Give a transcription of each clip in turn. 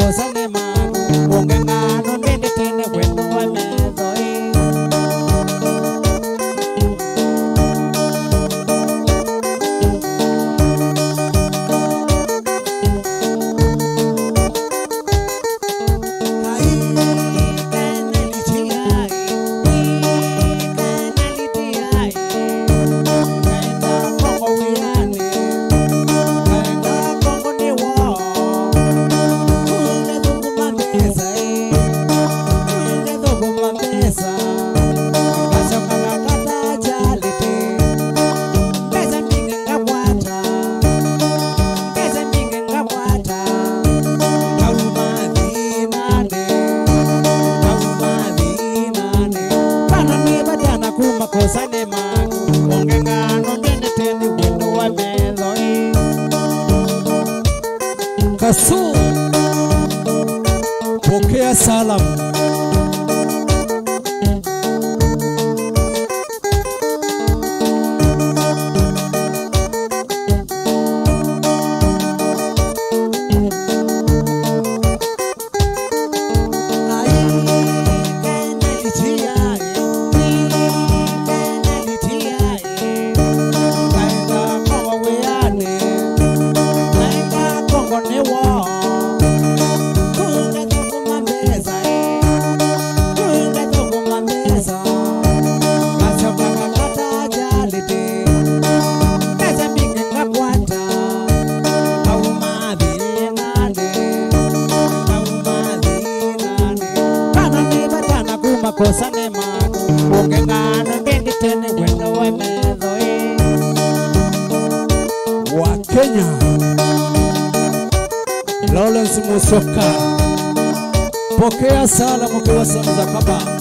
makosa ne magu ungengano ndende tene wendo wa medhoi makosa ne magu ungengano ndende tene wendo wa medhoi Kasu pokea salamu makosa ne magu ungengano ndende tene wendo wa medhoi wa Kenya Lawrence Musoka pokea salamu kwa salamu za kaba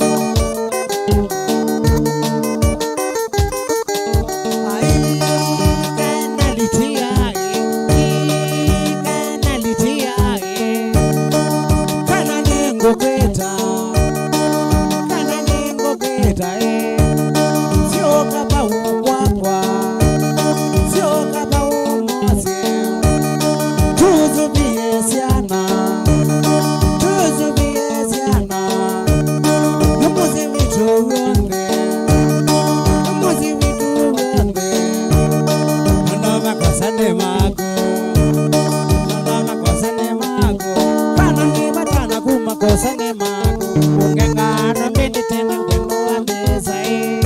makosa ne magu ungengano ndende tene wendo wa medhoi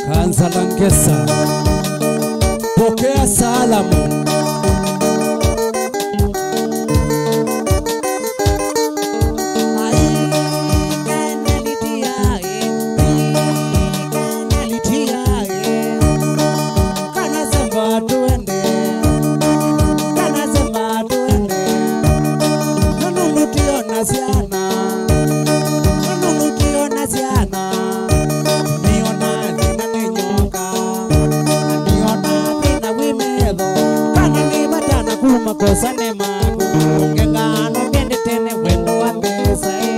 Kanza Langesa pokea salamu makosa ne magu ungengano ndende tene wendo wa medhoi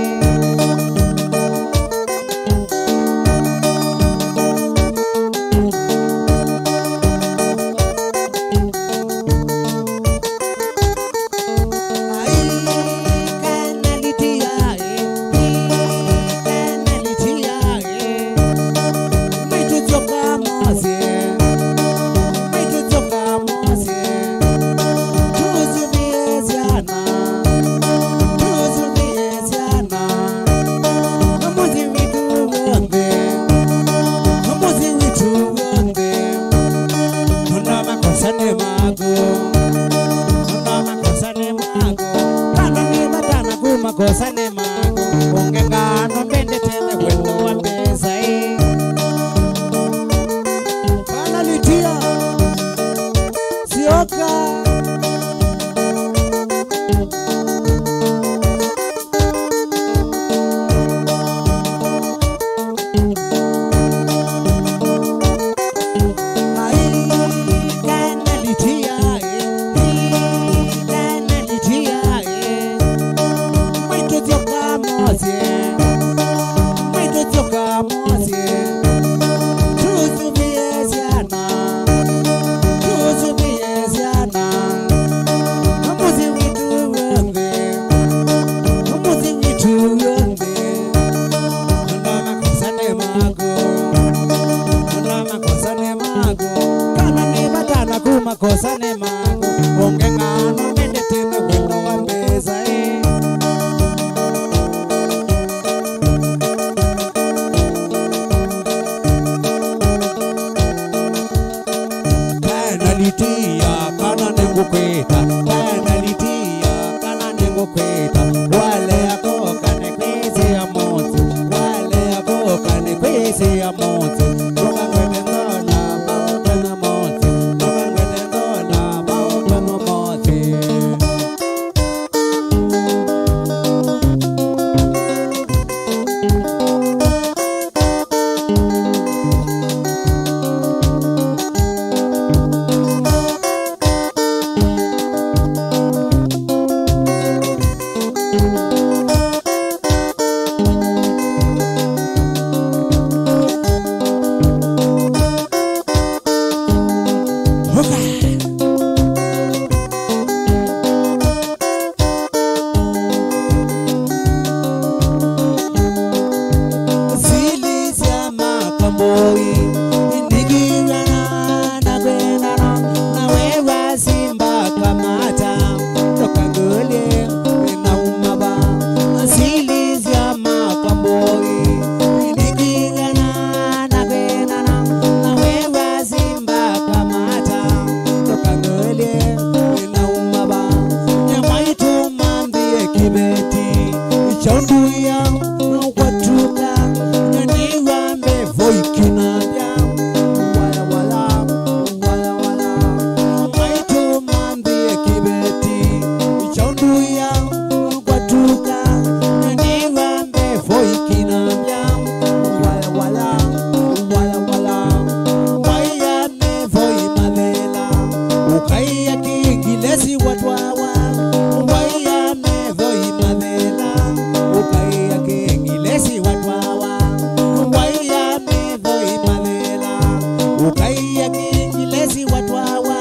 makosa ne magu ungengano ndende tene wendo wa medhoi kana litia sioka Toca makamboi indigirana na kwendana na wewa simba kamata toka ngole na umaba silizia makamboi indigirana na kwendana na wewa simba kamata toka ngole na umaba nyamaitu mambie kibeti chonduya kwatuka nyaniwambe voikinabya wala wala wala wala maitu mambie kibeti chonduya kwatuka nyaniwambe voikinabya wala wala wala wala waya me voi malela ukaiya kingilesi watwawa waya me voi malela ukaiya kingilesi watwawa waya me voi malela ukaiya kingilesi watwawa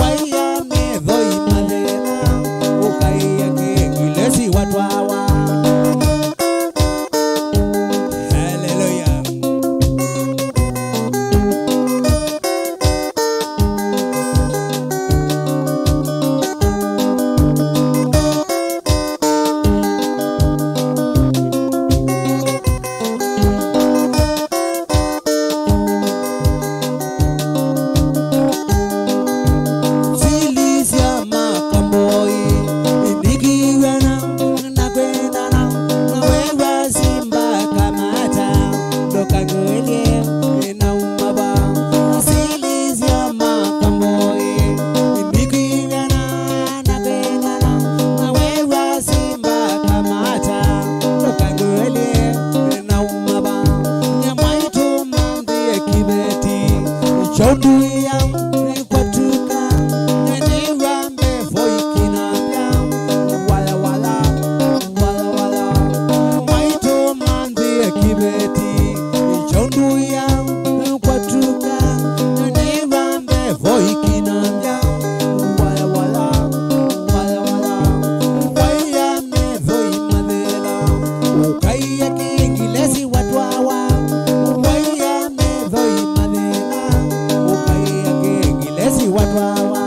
waya me voi malela ukaiya kingilesi watwawa. Hallelujah. Silizia makamboi indigirana na kwendana na wewa simba kamata toka ngole na umaba silizia makamboi indigirana na kwendana na wewa simba kamata toka ngole na umaba nyamaitu mambie kibeti chonduya kwatuka nyaniwambe voikinabya wala wala wala wala maitu mambie kibeti chonduya kwatuka nyaniwambe voikinabya wala wala wala wala waya me voi madela ukaiya kingilesi watwawa waya me voi madela ukaiya kingilesi watwawa.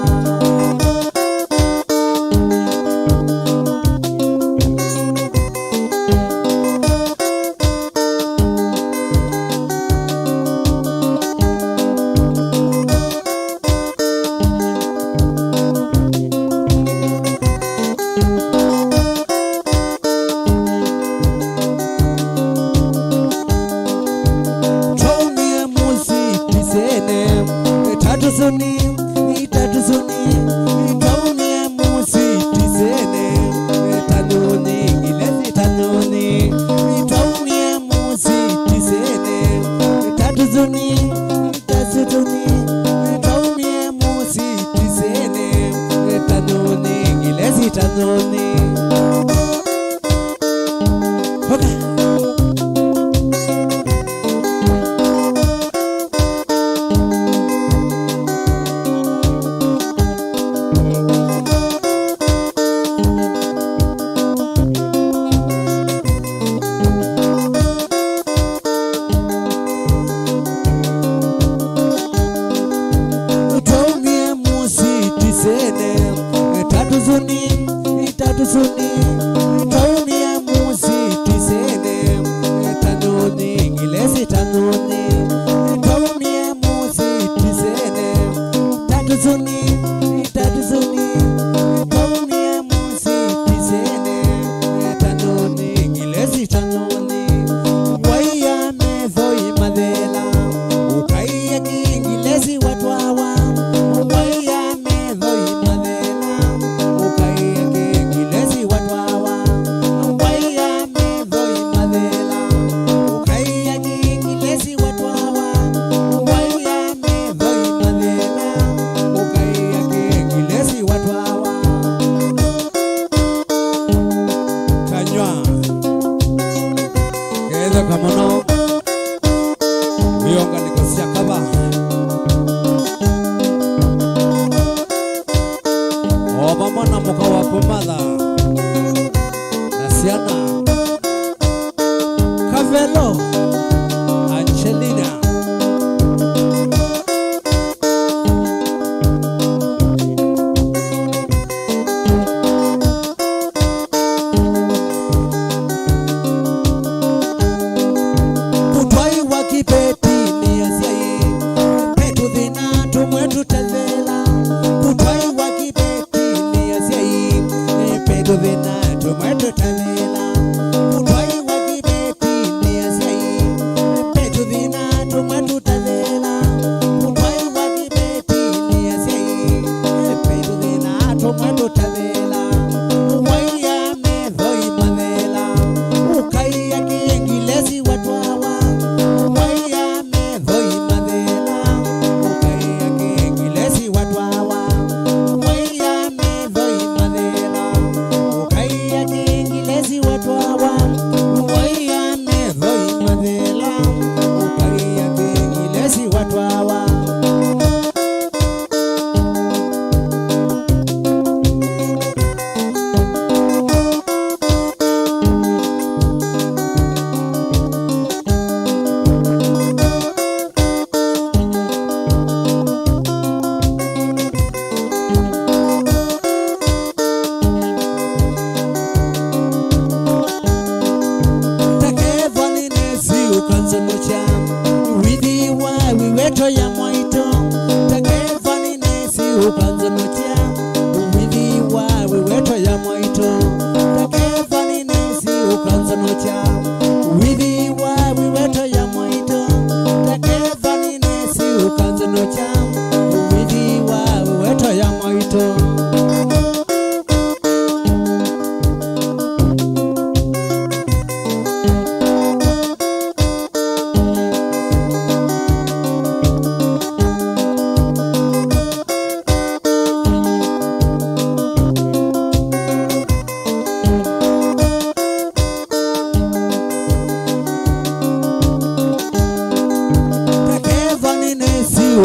Tony musi tisene tatusuni Tony musi tisene tanuni gilesi tanuni Tony musi tisene tatusuni Tony musi tisene tanuni gilesi tanuni. Okay. Tony musi tisene tatusuni Tony musi tisene tanuni gilesi tanuni Tony musi tisene tatusuni Tony musi tisene tanuni gilesi tanuni waya me voi madela ukaiya kingilesi watwawa waya me voi madela ukaiya kingilesi watwawa waya me voi madela ukaiya kingilesi watwawa waya me voi madela ukaiya kingilesi watwawa. Kanywa keza kamono vionga nikosia kaba obamona muka wa pomada nasiana Kavelo Angelina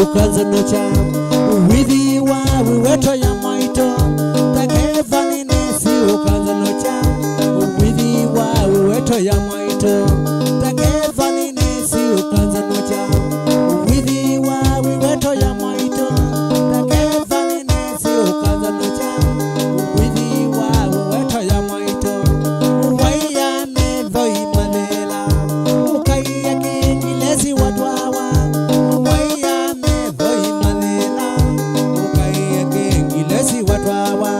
ukazanocha withi wa weto ya maito takevani nesi ukazanocha withi wa weto ya maito takevani nesi ukazanocha withi wa weto ya maito takevani nesi ukazanocha withi wa weto ya maito waya medhoi manela ukaiya kingilezi wadwawa waya medhoi manela ukaiya kingilezi wadwawa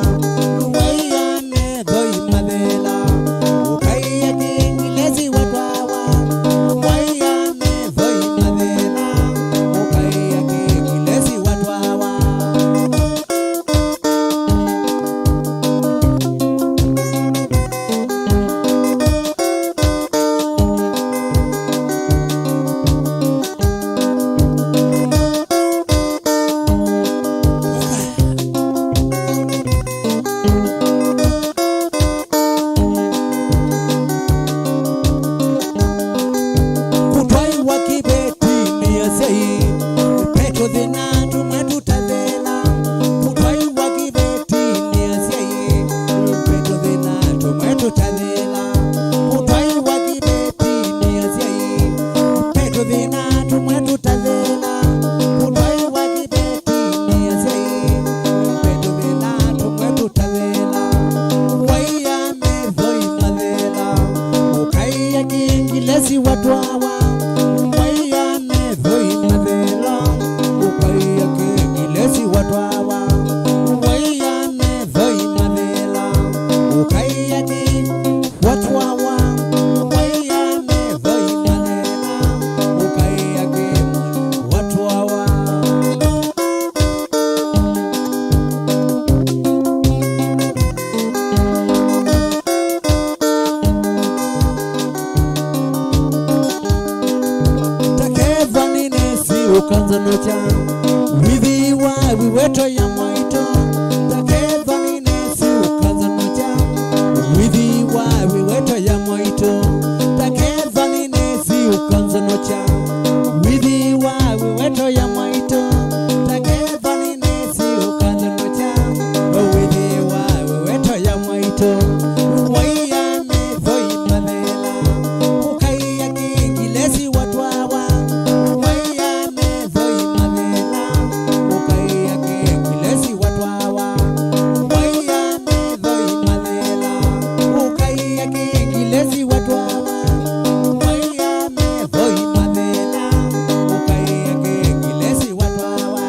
waya medhoi manela ukaiya kingilezi wadwawa waya medhoi manela ukaiya kingilezi wadwawa kutwai wakibeti niasei peto dhina tumetutadhela kutwai wakibeti niasei peto dhina tumetutadhela kutwai wakibeti niasei peto dhina tumetutadhela kutwai wakibeti niasei peto dhina tumetutadhela waya medhoi madhela ukaiya kingilezi wadwawa waya medhoi madhela ukaiya kingilezi wadwawa waya medhoi madhela ukaiya ki wadwawa waya medhoi madhela ukaiya ki wadwawa takevani nesi ukazanocha withi wa weto ya maito takevani nesi ukazanocha withi wa weto ya maito takevani nesi ukazanocha withi wa weto ya maito takevani nesi ukazanocha withi wa weto ya maito waya medhoi manela ukaiya kingilezi wadwawa waya medhoi manela ukaiya kingilezi wadwawa waya medhoi manela ukaiya kingilezi wadwawa waya medhoi manela ukaiya kingilezi wadwawa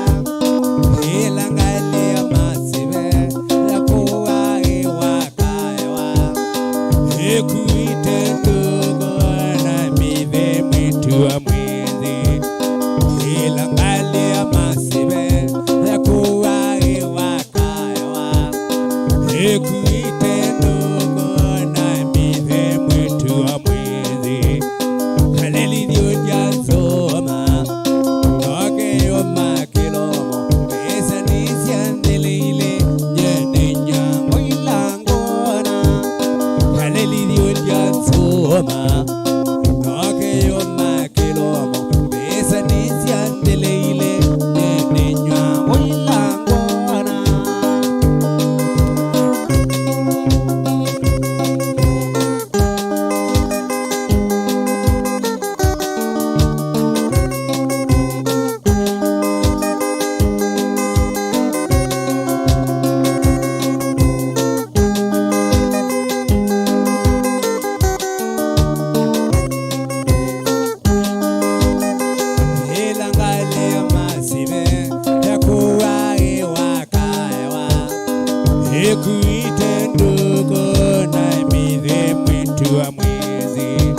ilangalia masive yakuwa iwakaewa ekuite ndugu na mithe mwitu wa mwithi ilangalia masive yakuwa iwakaewa ekuite ndugu na mithe mwitu wa mwithi kalelithio jasoma tokeyo makilomo pesa nisiandeleile nyenenya moilangona kalelithio jasoma tokeyo makilomo pesa nisiandeleile nyenenya moilangona ilangalia masive yakuwa iwakaewa ekuite ndugu na mithe mwitu wa mwithi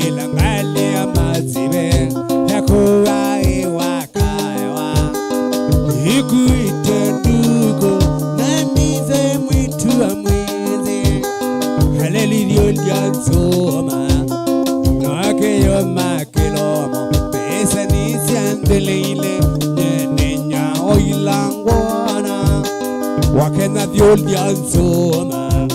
ilangalia masive yakuwa iwakaewa ekuite ndugu na mithe mwitu wa mwithi kalelithio jasoma tokeyo makilomo pesa nisiandeleile nyenenya oilangona wakena thiol jasoma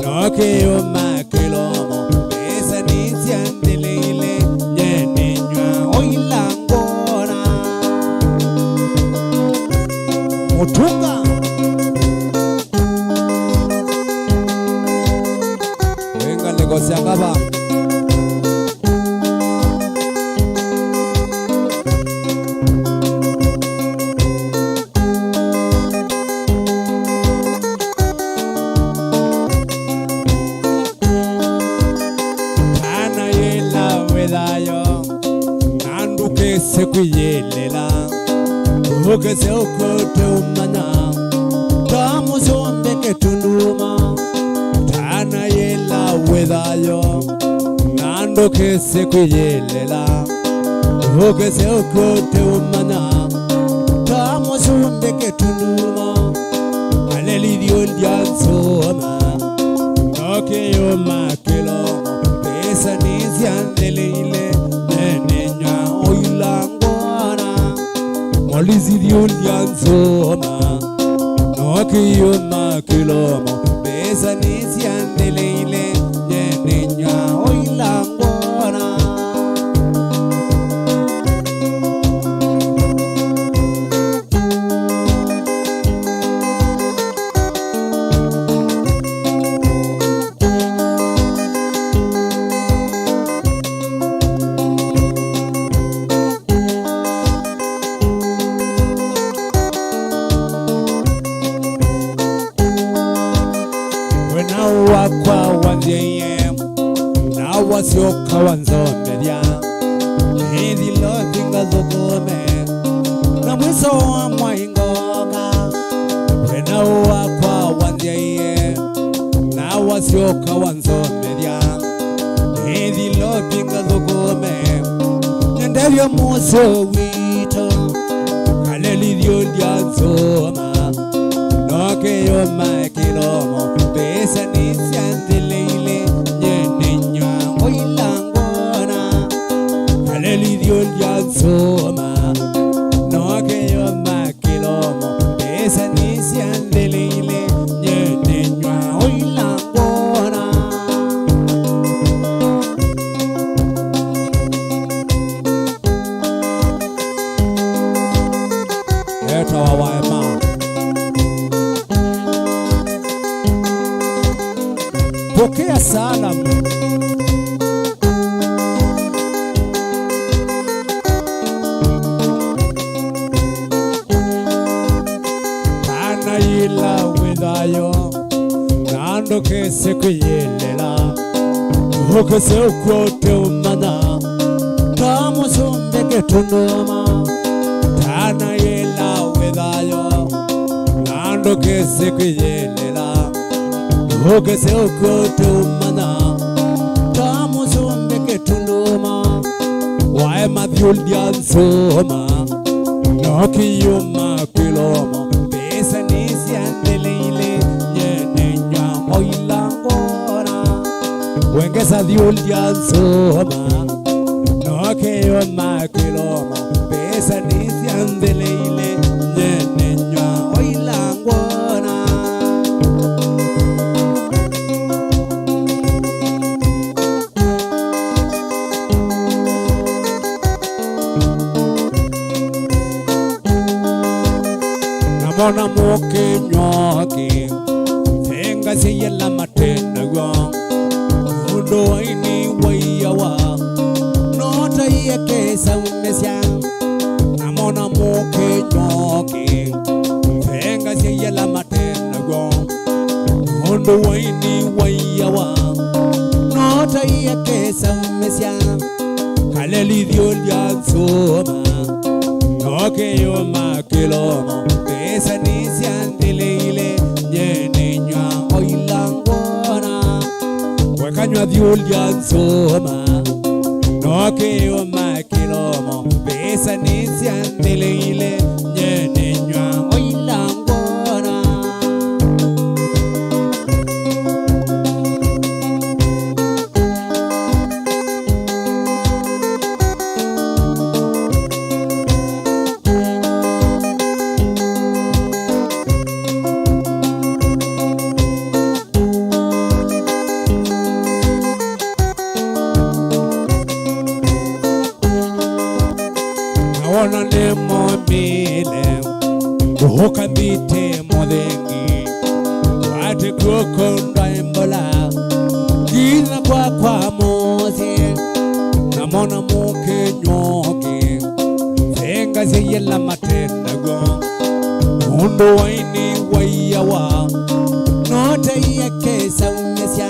tokeyo makilomo pesa nisiandeleile nyenenya oilangona Tunga wenga Lagos yakaba sekuyelela ukese ukote umana tamuzombe ketunduma tana yela wedayo nando kese kuyelela ukese ukote umana tamuzombe ketunduma aleli dioldiansoma noke yo makelo pesa nizianleleile Olizidio lianzoma Nokiyo makilomo Besa nisi andeleile Nyenenya oilangona Wakwa wanjeye na wasioka wanzomedia Hidi lotinga zogome na mwiso wa mwaingoka Wena wakwa wanjeye na wasioka wanzomedia Hidi lotinga zogome Nendevyo muso wito Kaleli dio lianzoma Noke yo makilomo Pesa nisi andeleile Nyenenya oilangona Kaleli dio lianzoma Noke yo makilomo Pesa nisi andeleile Nyenenya oilangona Eta wawaema Pokea salamu Kana ila wedayo Nando kese kuyelela Ukese ukote umana Tamu sumbe ketunuma Kana ila wedayo Nando kese kuyelela Ukese ukote umana Tamu sumbe ketunduma Wae mathiul diansoma Noki yuma kilomo Pesa nisi andeleile Nyenenya oilangona Wengesa thiul diansoma Noki yuma kilomo Pesa nisi andeleile Nyenenya oilangona Namona moke nyoke Tenga siya la matenda gong Udo aini wayawa Nota iya kesa umesya Namona moke nyoke Tenga siya la matenda gong Udo aini wayawa Nota iya kesa umesya Kaleli dio lianzoma Noke yo makilomo Pesa nisi andeleile Nyenenya oilangona Wekanywa dio lianzoma Noke yo makilomo Pesa nisi andeleile Nyenenya oilangona Ukambite mothengi wate kukonda embola kina kwa moze namona muke nyoke zenga zeyela matenda go mundo waini wayawa note yake saunyesya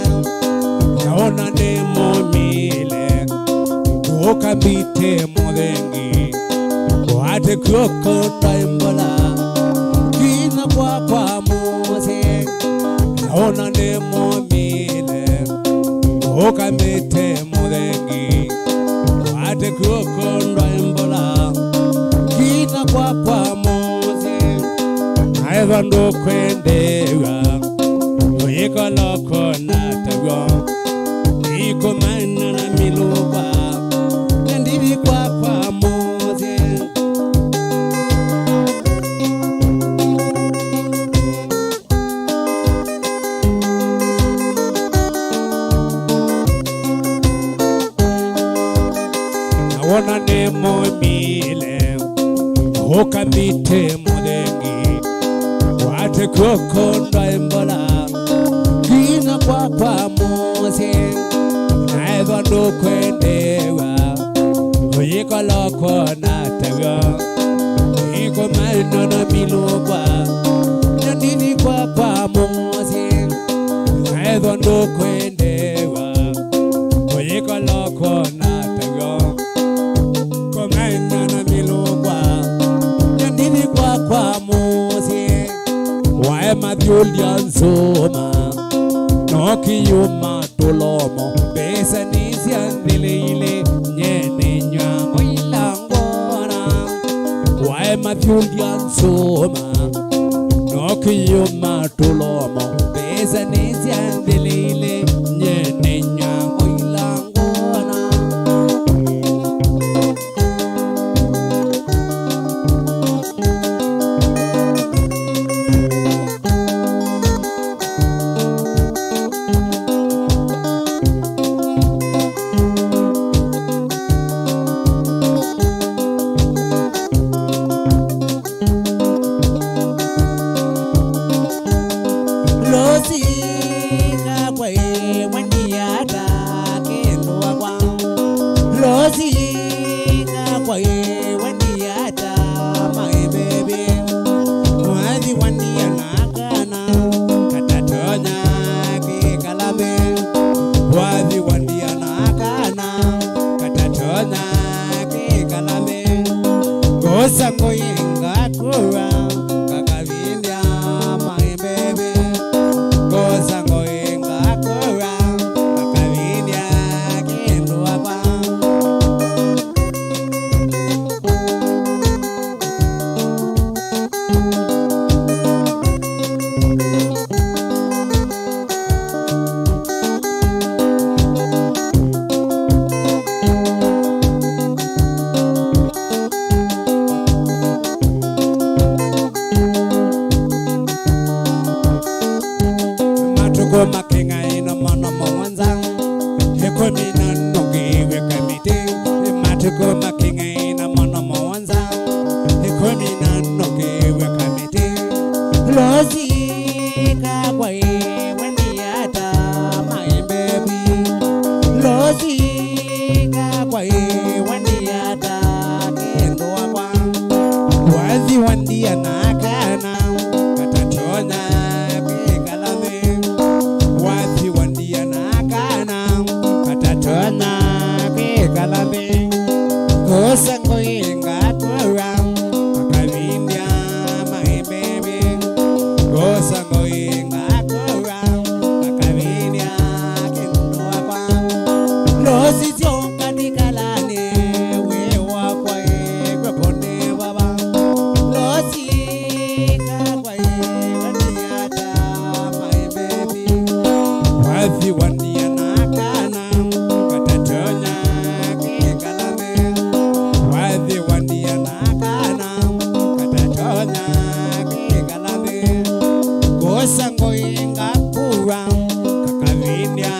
yaona nemo mile ukambite mothengi wate kukonda embola kina kwa moze naona nemo mile ukambite mothengi wate kukonda embola kina kwa moze aiva ndo kwendewa yoyeka loko natawa iko mana na miluwa ndivi kwa moze naona nemo mile ukambite mothengi wate kukonda embola kina kwa moze naeva ndo kwendewa oyeka loko natawa iko mana na miluwa ndivi kwa moze naeva ndo kwendewa oyeka loko natawa komana na miluwa ndivi kwa moze wae madhulia nzoma noki yuma tolomo besa nisia ndile nyene nyango ilangona wae madhulia nzoma noki yuma tolomo besa nisia ndile nyene nyango ilangona Sango yenga kura kakavindia maembebe go sango yenga kura kakavindia kendo apa makenga ina mana mwanza heko mina nogi weka mite matuko makenga ina mana mwanza heko mina nogi weka mite lozi kwa wendi ata my baby lozi kwa wendi ata kendo kwa wazi wandi anakana katatonya Sango yenga kura kakavindia my baby go sango yenga kura kakavindia kendo apa losi sionga dikalane wewa kwa kwa pone baba losi kwa wandiata my baby wazi wandia nakana katatonya sango yenga kura kakavindia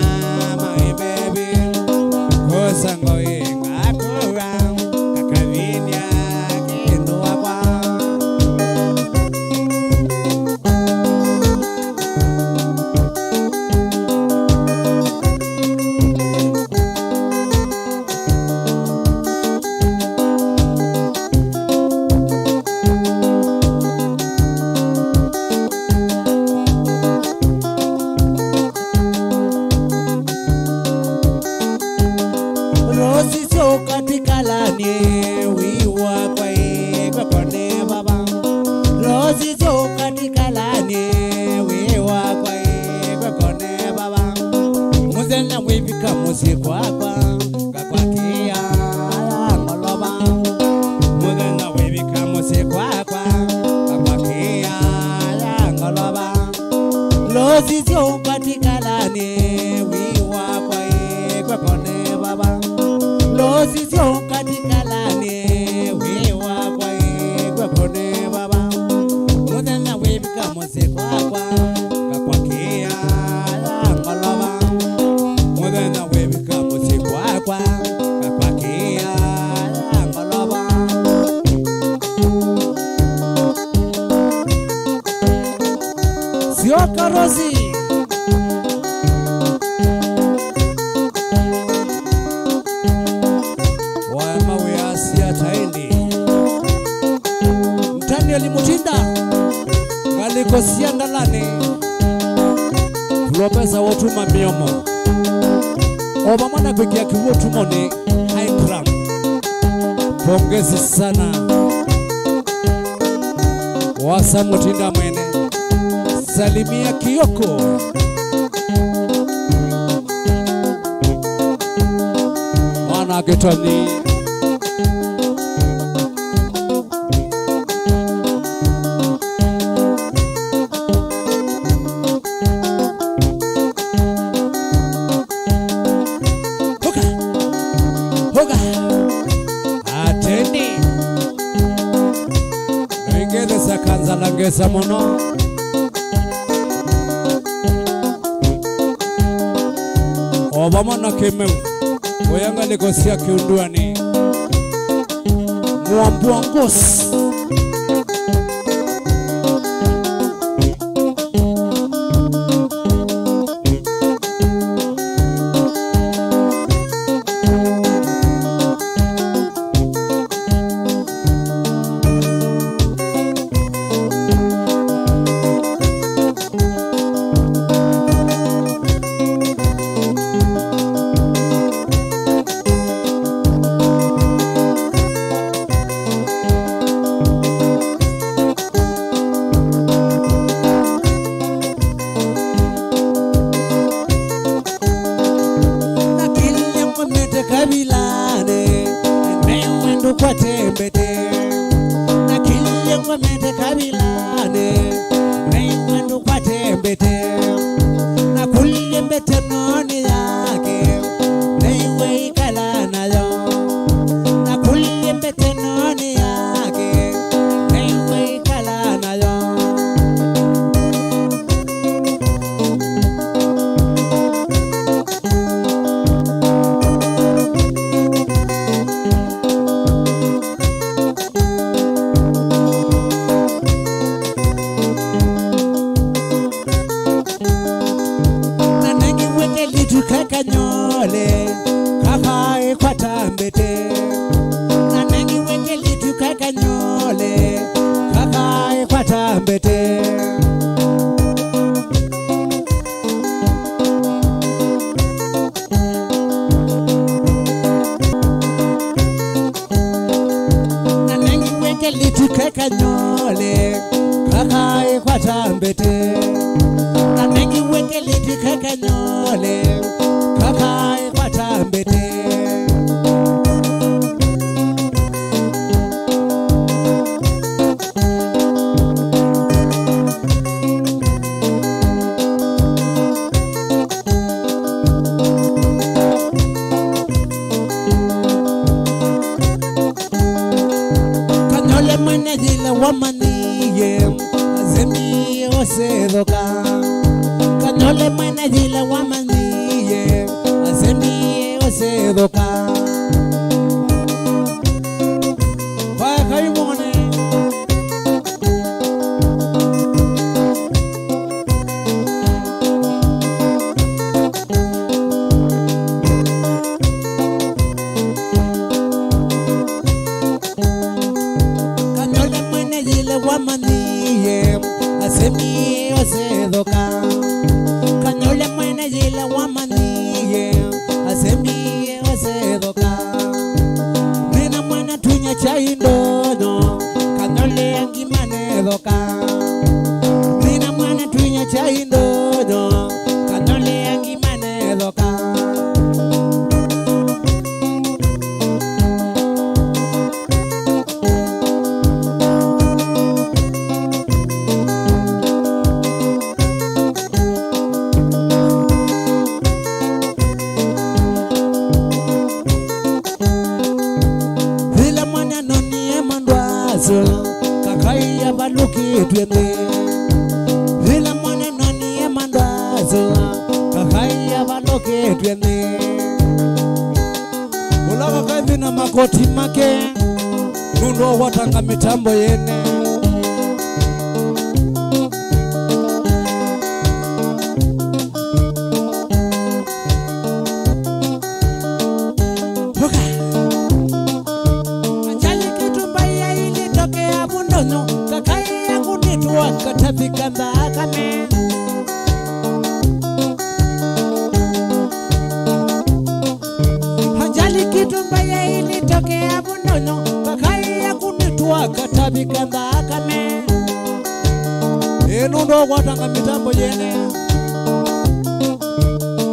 my baby go sango yenga kura kakavindia kendo apa katika lani wiwa kwa kwa kone baba Rozi jo katika lani wiwa kwa kone baba Muzena wivika musi kwa kwa kia ngoloba Muzena wivika musi kwa kwa kia ngoloba Rozi jo katika lani wiwa kwa kone baba Lozi sio katika lani wewa kwa kone baba Mudana webika mose kwa kia ngoloba Mudana webika mose kwa kia ngoloba Sio karozi Limutinda Galiko siandalane Lopeza wotuma miomo Obamana kwekia kiwotumone High gram Pongezi sana Wasa Mutinda mwene Salimia Kiyoko Mwana Getoni Langesa mono Obamana kemeu Oyanga negosia kiunduani Mwambuangos kwa tembete na kile kwa mete kabilane na mwendo kwa tembete na kulie mbete noni yake na iwe ikala nayo na kulie mbete noni yake na iwe ikala nayo Kakanyole kakae kwa tambete na nengi wenge litu kakanyole kakae kwa tambete na nengi wenge litu kakanyole kakae kwa tambete na nengi wenge litu kakanyole Kakae kwa tambete Kanyole mwene jile wamaniye Azemi osedoka Kanyole mwene jile wamaniye Azemi osedoka Kwa kaimone Kanyole mwene jile wamaniye Azemi osedoka Kanyole mwene jile wamaniye Azemi osedoka Kevi na makoti make nundo watanga mitambo yene katafika mbakame Hanjali kitu mbaya ilitokea Bundono kakai ya kunitua katafika mbakame Nundo watanga mitambo yene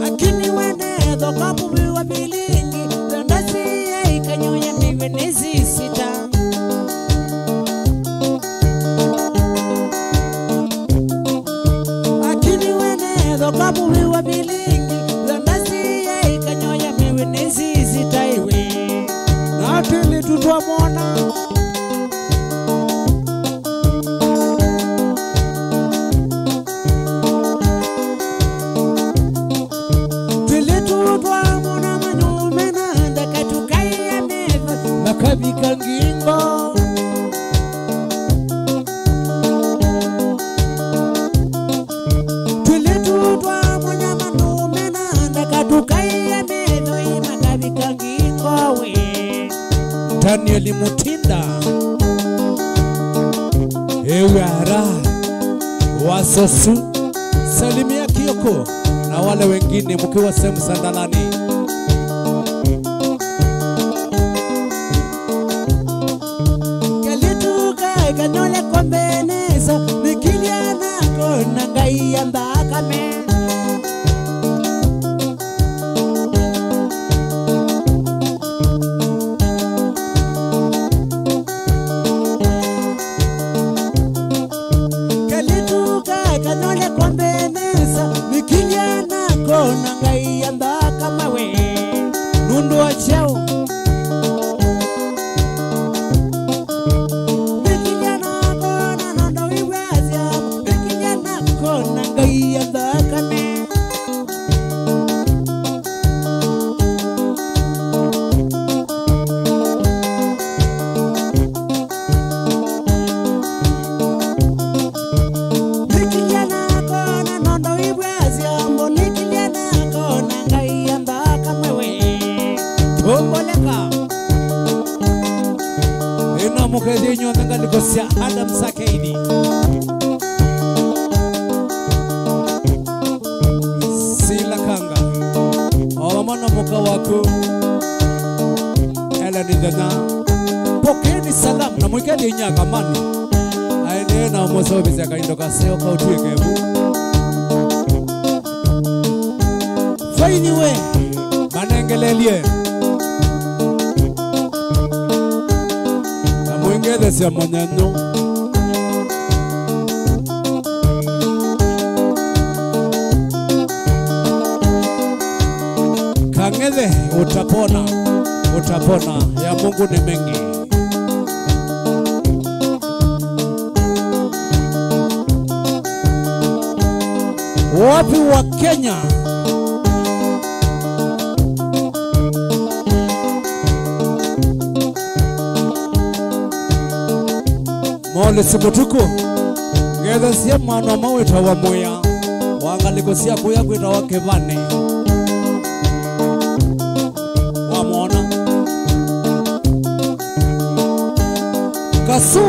Akini wene dhoka bubi wa bilingi Zandasi ya ikanyoya miwe nezi sita Kabuwi wa bilingi Zandasi ya ikanyoya miwe nezi taiwe Na tili tutwa mona Tili tutwa mona manyumena Ndaka tukai ya meva Makabika ngingo Daniel Mutinda Ewara Wasosu Salimia Kioko na wale wengine mkiwa sehemu Sandalani Kalituka kanole kombeneza Nikiliana kona ngai ya mbakame Nundo wa chao Nikijana kona nondo iwezia Nikijana kona ngai ya dhakame Nikijana kona nondo iwezia Mbo nikijana kona ngai ya dhakame Omboleka Ina mukezi nyo menga likosia Adam Sakeini Sila Kanga Omamana muka wako Ela nidana Pokeni salam na mwikedi nyaga mani Aine na umosobi zaka indoka seo kautuwe kebu Faini we Manengelelie Mwingede siya manyano Kangede utapona ya Mungu ni mengi Wapi wa Kenya Mole simutuku Ngeza siya mwana mawita wa moya Wangaliko siya kuya kuita wake vane Wamona Kasu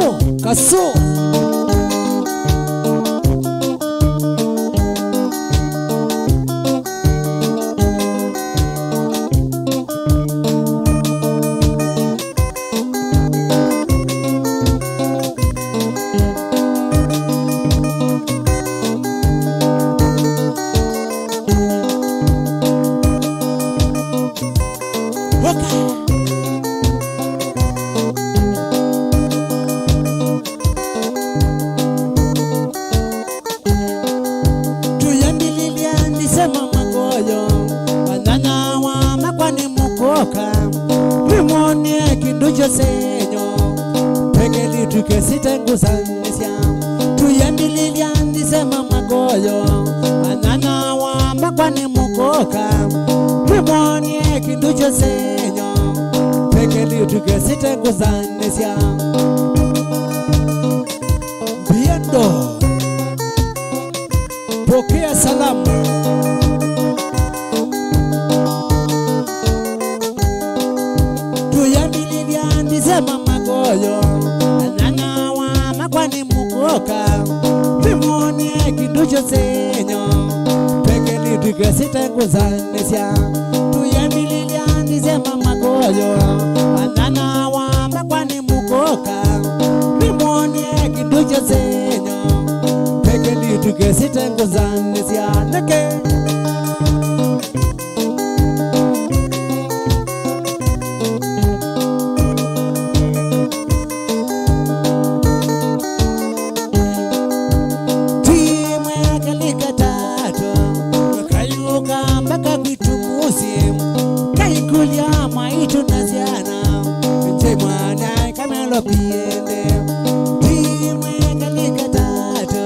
Senyo pekeli tukesita ngusanisya tuyandililia ndisema magoyo anana wa makwani mukoka mimonie kinducho senyo pekeli tukesite kuzanesia biendo pokea salamu tuyambilivya ndisema magoyo nana wa makwani mukoka timone kinducho senyo pekeli tukesite kuzanesia tuyambilivya ndisema magoyo nana wa makwani mukoka timone kinducho senyo pekeli tukesite kuzanesia neke kulia maitu naziana njemwana kamelo piende timwe kalika tatu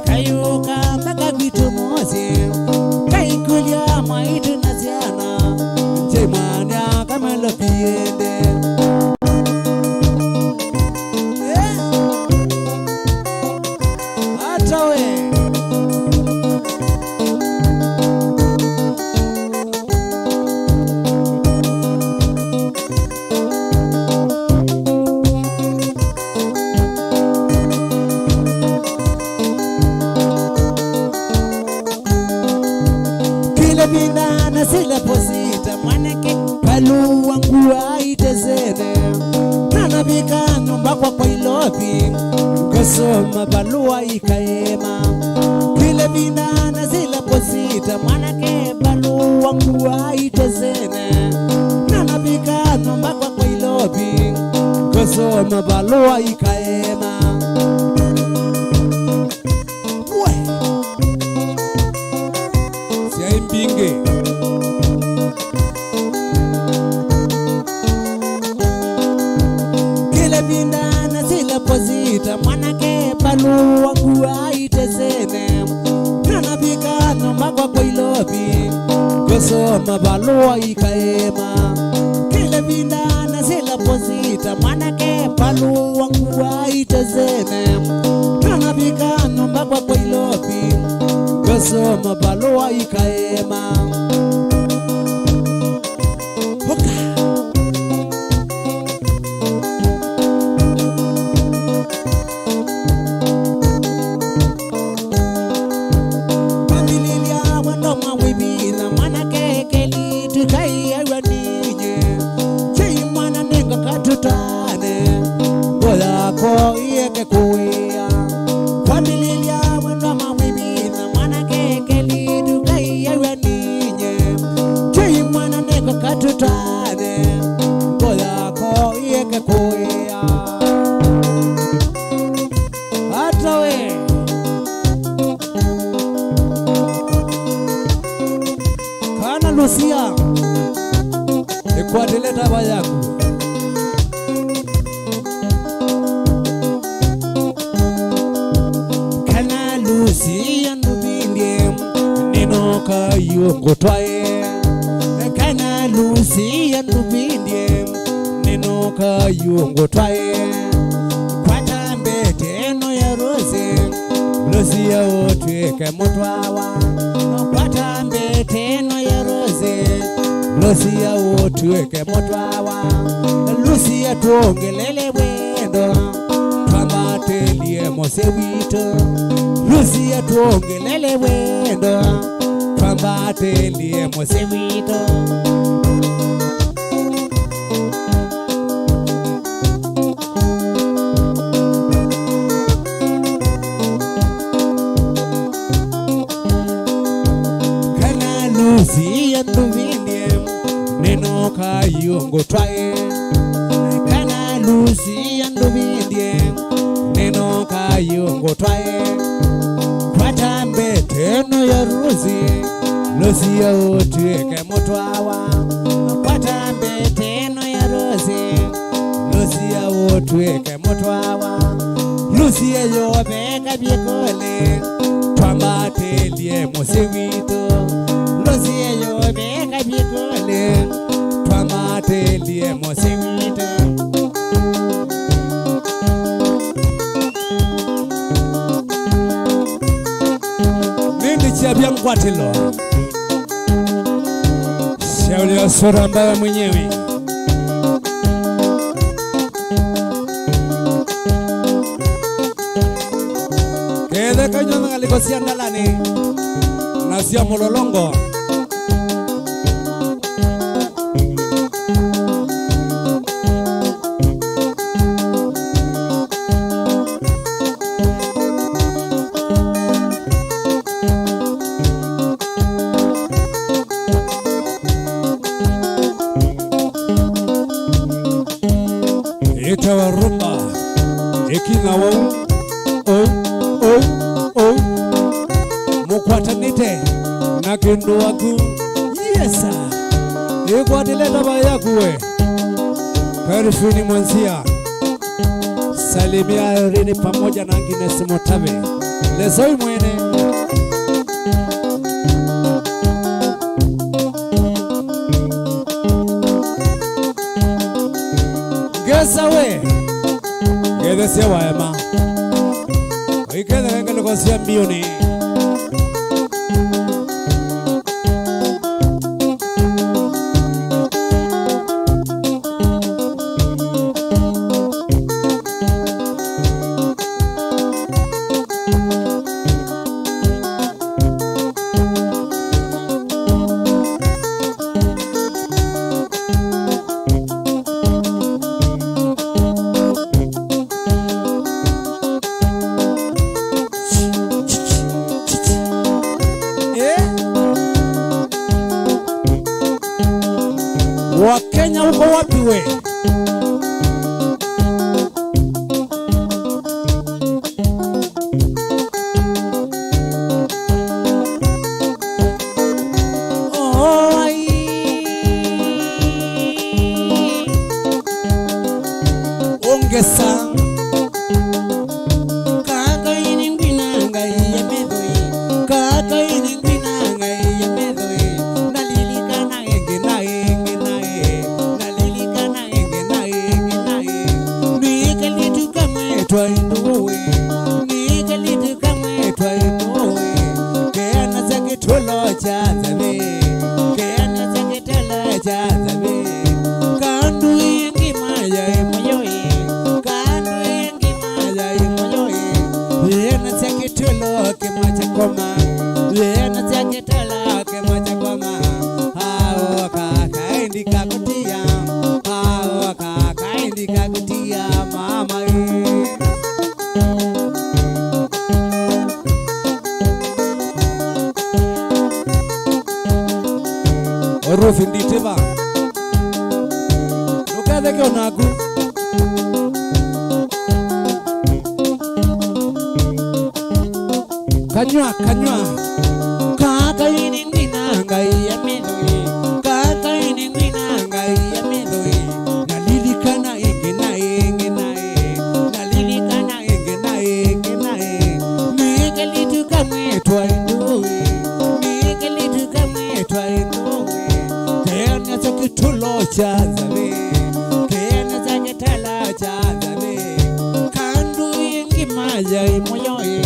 kayuka mpaka vitu mosi kulia maitu naziana njemwana kamelo piende atawe Binana sila posita mwanake palu wangu aitezene nana bika nyumba kwa ilopi kusoma balua ikaema kile binana sila posita mwanake palu wangu aitezene nana bika nyumba kwa ilopi kusoma balua ikaema Binge kile bindana sila posita mwanake palu wangu aitezene nana bika nyumba kwa ilopi kusoma balua ikaema kile bindana sila posita mwanake palu wangu aitezene nana bika nyumba kwa ilopi kusoma balua ikaema familia wendo mawibina mwanake keli tukaiwa ninye chei mwana nengo katutane ngoya ko ieke kuia familia wendo mawibina mwanake keli tukaiwa ninye chei mwana nengo katutane ngoya ko ieke kuia atawe kana Lucia ikuadeleta bayaku kana Lucia nubindie ninoka yungu twae kana Lucia nubindie ninoka yungu twae kwata mbeteno ya rose Lucia otweke mutwawa kwata mbeteno ya rose Lucia otweke mutwawa Lucia tuongelele wendo twambatelie mose wito Lucia tuongelele wendo twambatelie mose wito kana Lucia nduvindie ninoka yungu twae kana Lucia nduvindie ninoka yungu twae kwata mbeteno ya ruzi Lucia otweke mutwawa kwata mbeteno ya ruzi Lucia otweke mutwawa Lucia yobeka byekole twambatelie mose wito Lucia yobeka byekole twambatelie mose wito Watilo shauli ya sura ambaye mwenyewe kede kanyo ngalikosia ndalani nasia mulolongo itawa rumba ikinawo mukwatanite na kendo waku yesa ikwadileta bayakuwe Perifini Mwanzia Salimia Irene pamoja na Agnes Motabe Lezoi mwene Gesawe Gedesia waema Ikeda wenga lukosia mioni Wakenya uko wapi we? Ongesa kaka ini ngwinanga yemedoi kaka ini ngwinanga yemedoi nalilikana engena nikalitu kama twaindowe kena zake tolo chazabe kandu ingi maya emoyoe Lena zake tolo kemacha koma Lena zake tolo kemacha koma Hao kaka indika kutia Hao kaka indika kutia mama Orufi nditeba Nukade kio nagu Kanywa Kaka ini ngwinanga yemedoi Kaka ini ngwinanga yemedoi Nalilikana engenae Nikalitu kama twaindowe Kena zake tulo chazabe Kandu ingi maya imoyoe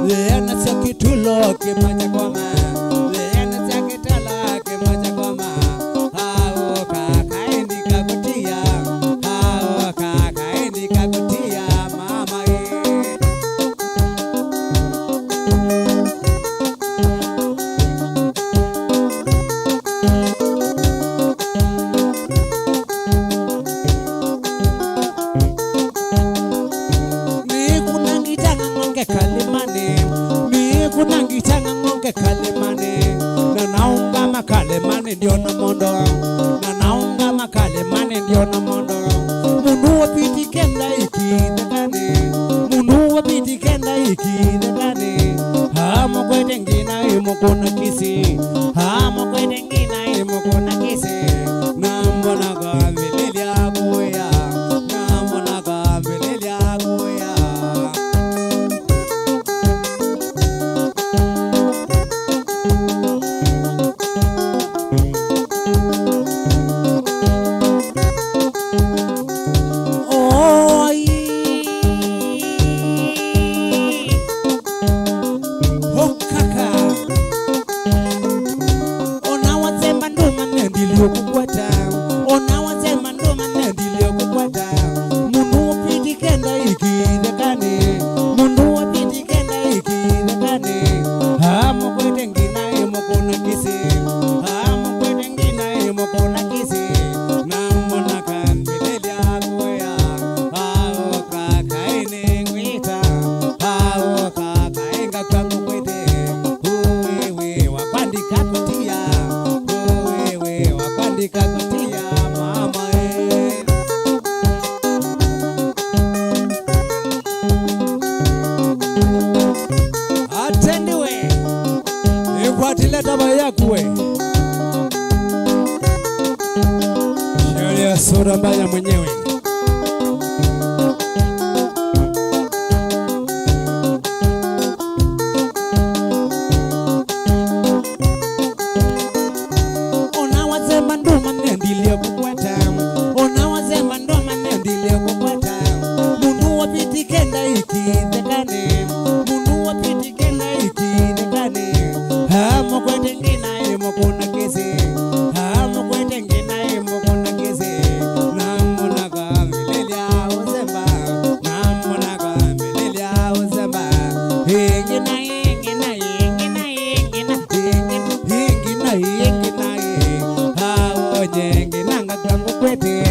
Lena zake tulo kemacha koma Lena zake tala kemacha koma Hao kaka indika kutia mama Kunangitanga ngonge kalemane na naunga makalemane ndio na mondo na naunga makalemane ndio na mondo Mundu wapitikenda ikidekane hamo kwete ngina imokona kisi na mbona kwa vileli abuya ndiliyokukwata ona wasema ndo manne ndiliyokukwata mundu wapiti kenda ikidekane mundu wapiti kenda ikidekane hamo kwete ngina imokona kisi hamo kwete ngina imokona kisi namona kambelele agoya hao kakaine ngwita hao kakaenga kwangu kwete wewe wakwandika kutia wewe wakwandika kutia mama atendiwe ikwatile taba yakuwe sheria sura mbaya mwenyewe ona wasema ndo manne ndiliyokukwata ona wasema ndo manne ndiliyokukwata mundu wapiti kenda ikidekane mundu wapiti kenda ikidekane hamo kwete ngina imokona kesi hamo kwete ngina imokona kesi namona kamilele awuzemba namona kamilele awuzemba ingina ingina ingina ingina ingina ingina hawo nyenge nanga kwangu kwete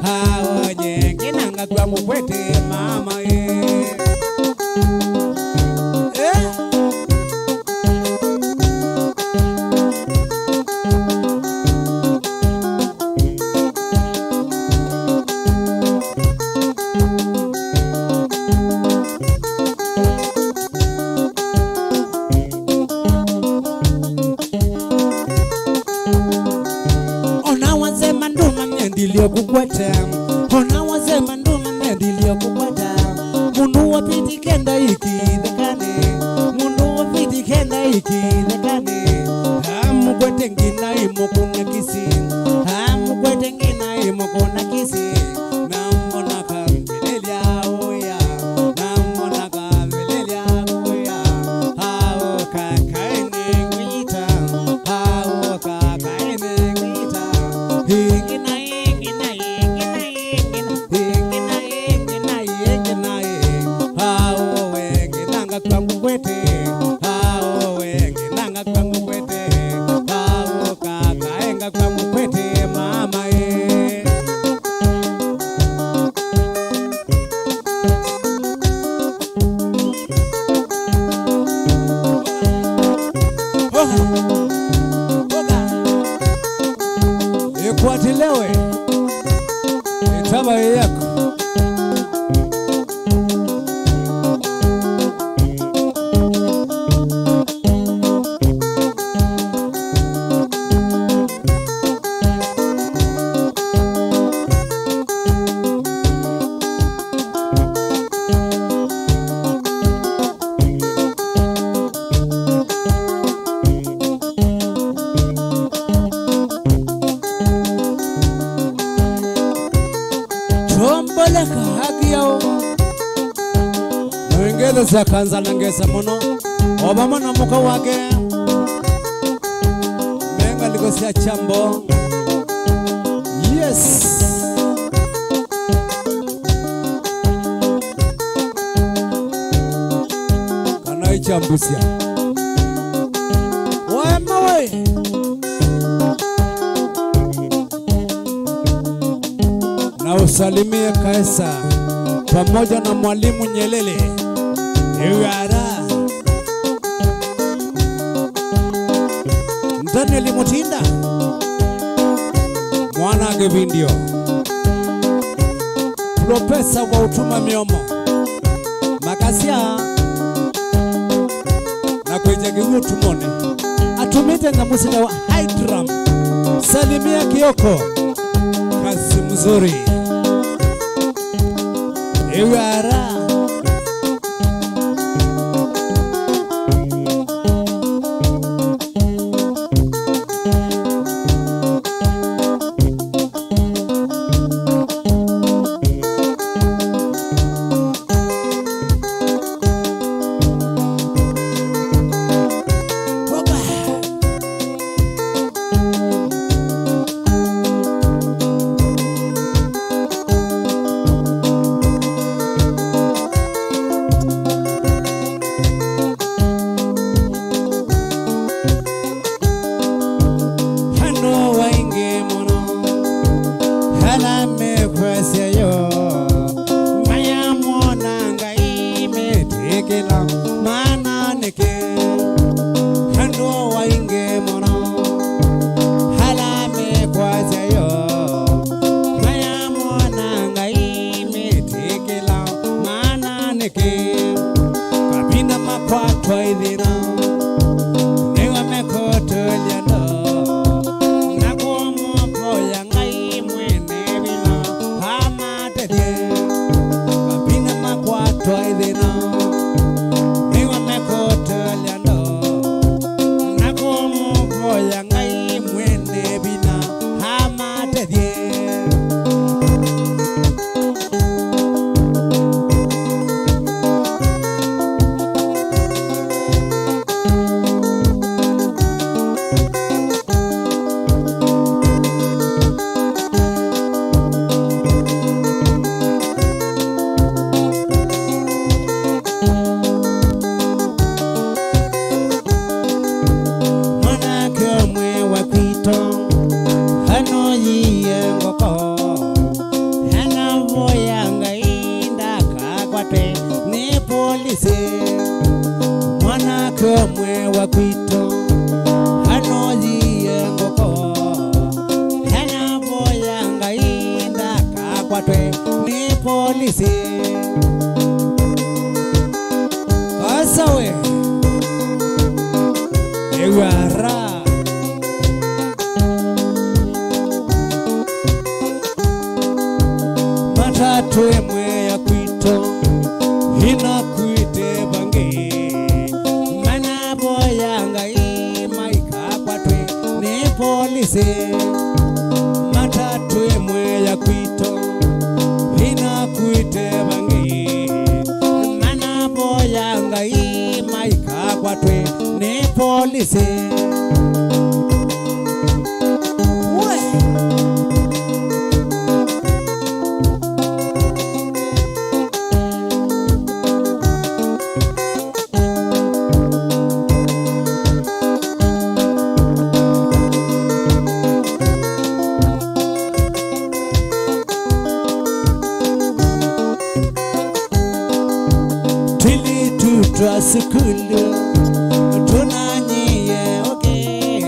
hawo nyenge nanga kwangu kwete mama ona wasema ndo manne ndiliyokukwata ona wasema ndo manne ndiliyokukwata mundu wapiti kenda ikidekane mundu wapiti kenda ikidekane hamu kwete ngina imokona kisi hamu kwete ngina imokona kisi namona kambelele aoya namona kambelele aoya hao kakaine ngwita hao kakaine ngwita ingina ingina ingina ingina ingina ingina ingina hao wenge nanga kwangu kwete hao wenge nanga kwangu kwete hao kakaenga kwangu kwete mama ikwatilewe itaba yako Chomboleka haki yao Mwengele za kanza nangesa mono Oba mwana muka wake Menga likosia chambo Yes Kanai chambusia Wema we Na usalimie Kaisa pamoja na Mwalimu Nyelele Iwara Daniel Mutinda Mwana Gevindio Profesa wa utuma miomo Makasia na kwenye utumone Atumite na musika wa high drum Salimia Kioko Kazi mzuri Iwara kwatwe ni polisi kasawe ewara matatu emwe ya kwito inakwite bange mana boyanga maika kwatwe ni polisi matatu emwe ya kwito inakwite bange mana boyanga maika kwatwe ni polisi Sikulu tunanyie okay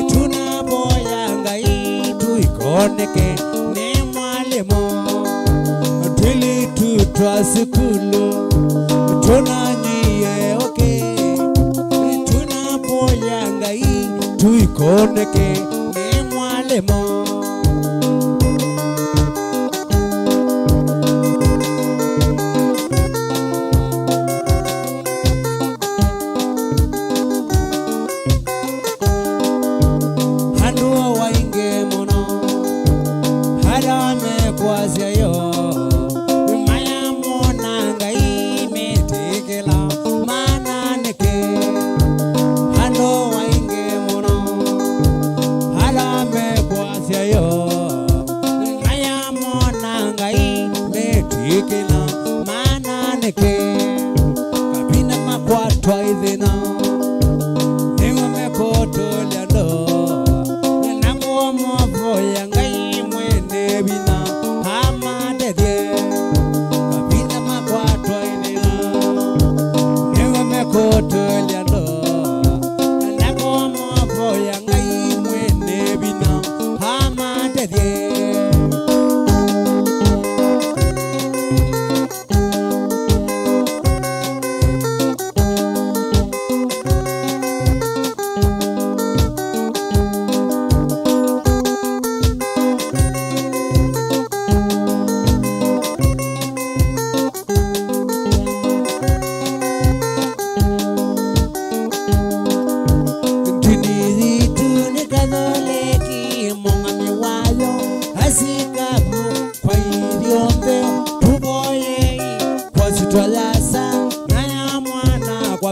tunaboyanga tuikoneke ni mwalimu twili tutwa sikulu tunanyie okay tunaboyanga tuikoneke ni mwalimu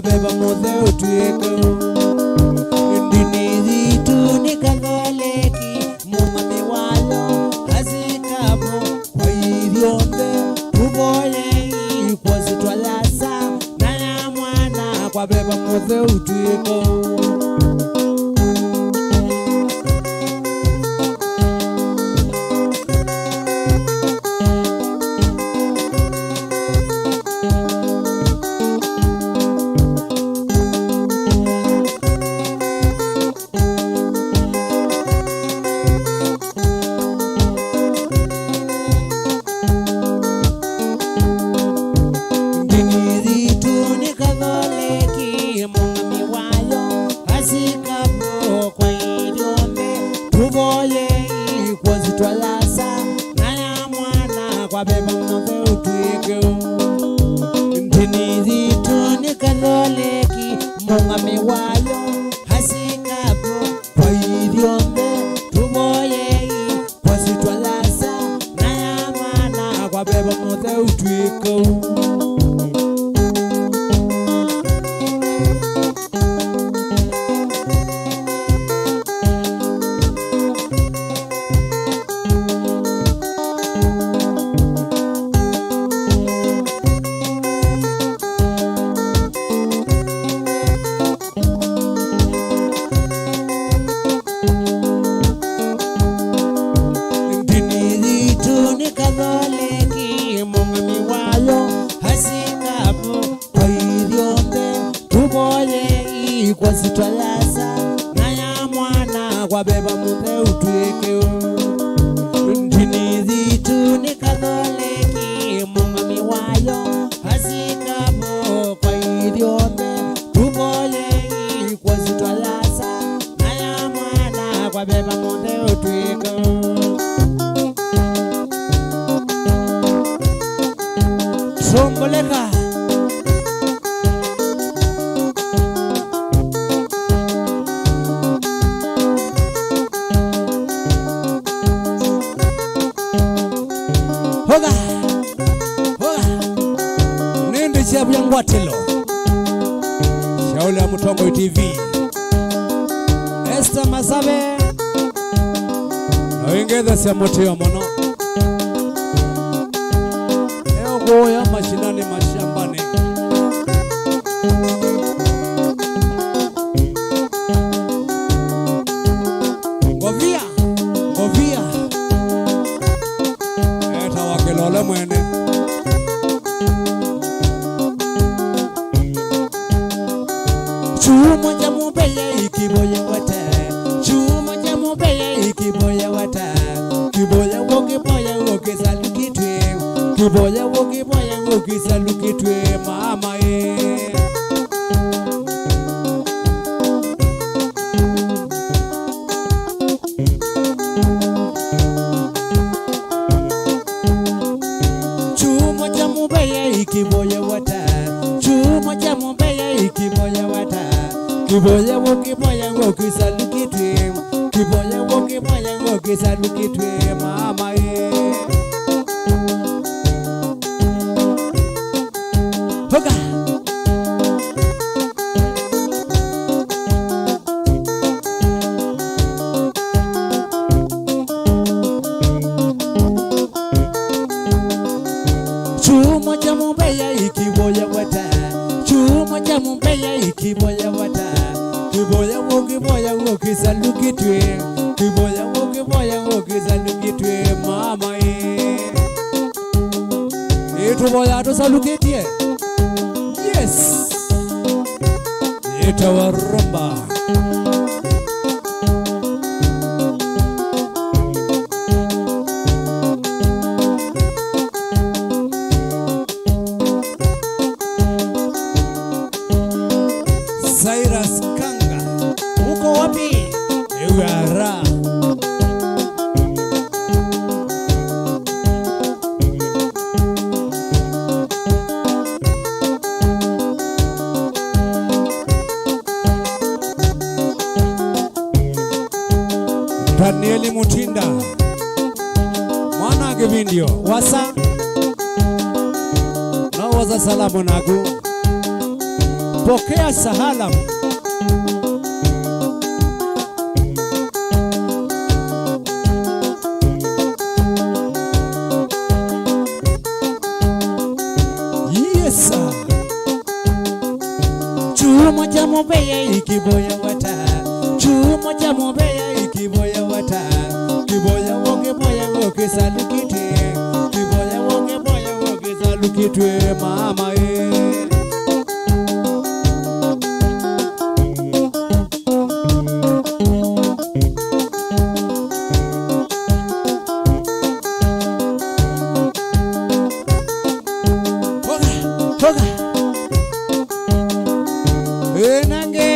beba mothe utweko ndini zitu ni katholeki mumami wayo azikabo kwa ivyonde tuboye kwa zitwalasa na ya mwana kwa beba mothe utweko mungami wayo hasikapo kwa ivyombe tumoye kwa sitwalasa na yamana kwa beba mothe utwiko kwa sitwalasa na ya mwana kwa beba mothe utwike ndini zitu kwa beba monde utwiko Somboleka Hoga Nende chabu ya Ngwatelo Shauli ya Mutombo TV Esther Masabe Na wengeza siya moto ya mono Eo goya mashinani mashambani Ngovia Eta wakelole mwene Chuma jamu beye ikiboye wata Chuma jamu beye ikiboye wata Kiboya woke salukitwe Kiboya woke salukitwe mama Chuma jamu beye ikiboye wata Chuma jamu beye ikiboye wata Kiboya woke salukitwe Kiboya woke salukitwe mama Hoga Chuma jamu beye ikiboya wata Chuma jamu beye ikiboya wata Kiboya woke salukitwe Kiboya woke salukitwe mama Ituboya to salukitwe Yes Itawarumba Cyrus Kanga Uko wapi? Ewara Danieli Mutinda Mwana Gevindio Wasa Na waza salamu nagu Pokea sahalam Yes sir Chuma jamu beye ikiboya wata Chuma jamu beye ikiboya wata Kiboya woke salukitwe Kiboya woke salukitwe mama Hoga Enange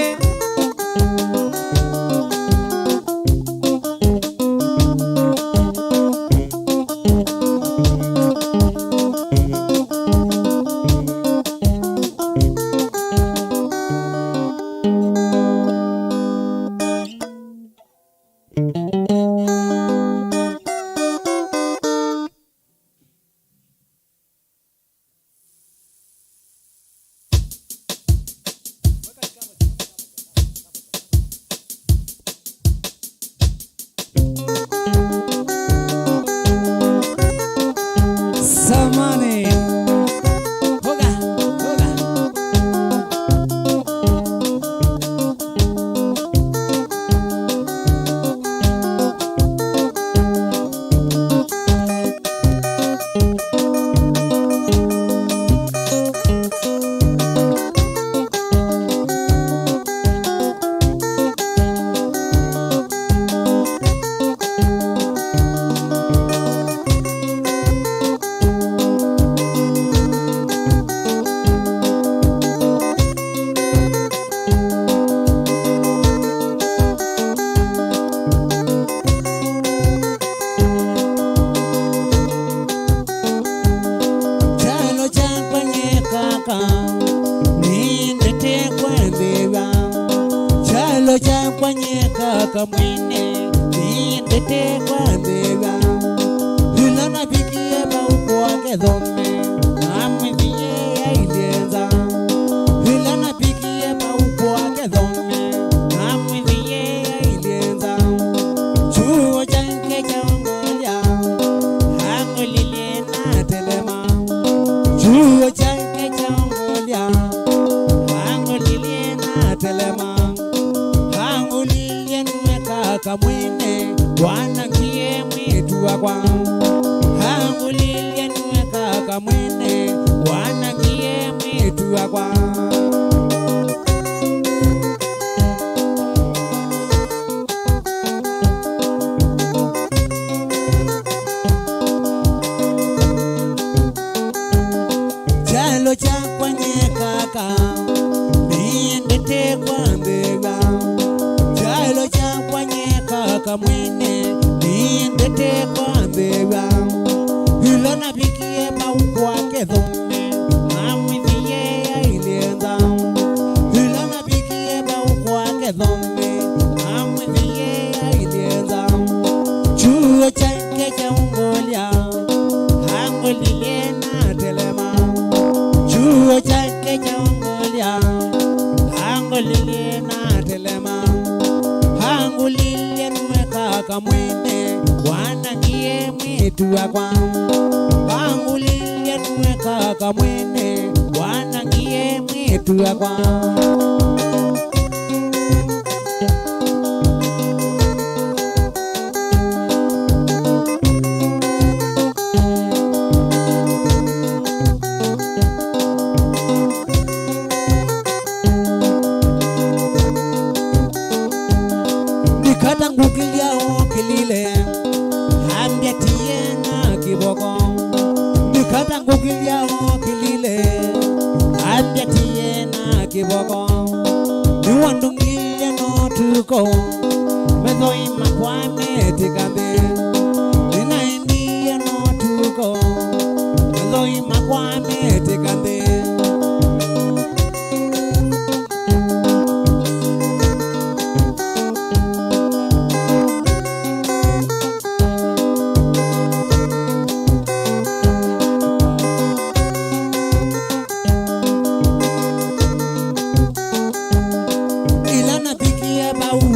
kamwene niendete kwa ndega ila napikie pauko wake dhome amwithie ya ilienza ila napikie pauko wake dhome amwithie ya ilienza chuo chanke chaongolia hangulilie na telema chuo chanke chaongolia hangulilie na telema hangulilie nweka kamwene wanangie mwitu wakwa hangulilie nweka kamwene wanangie mwitu wakwa chalo chakwa nyekaka niendete kwa mbega chalo chakwa nyekaka mwene niendete kwa mbega ila napikie pauko wake dhome amwithie ya ilienza ila napikie pauko wake dhome amwithie ya ilienza chuo chake chaongolia hangulilie na telema chuo chake chaongolia hangulilie na telema hangulilie nweka kamwene wanangie mwitu wakwa hangulilie nweka kamwene wanangie mwitu wakwa Nikatangukilia okilile ambia tiena kiboko nikatangukilia okilile ambia tiena kiboko niwandungilia notuko medhoi makwame tikambe ninaendia notuko medhoi makwame tikambe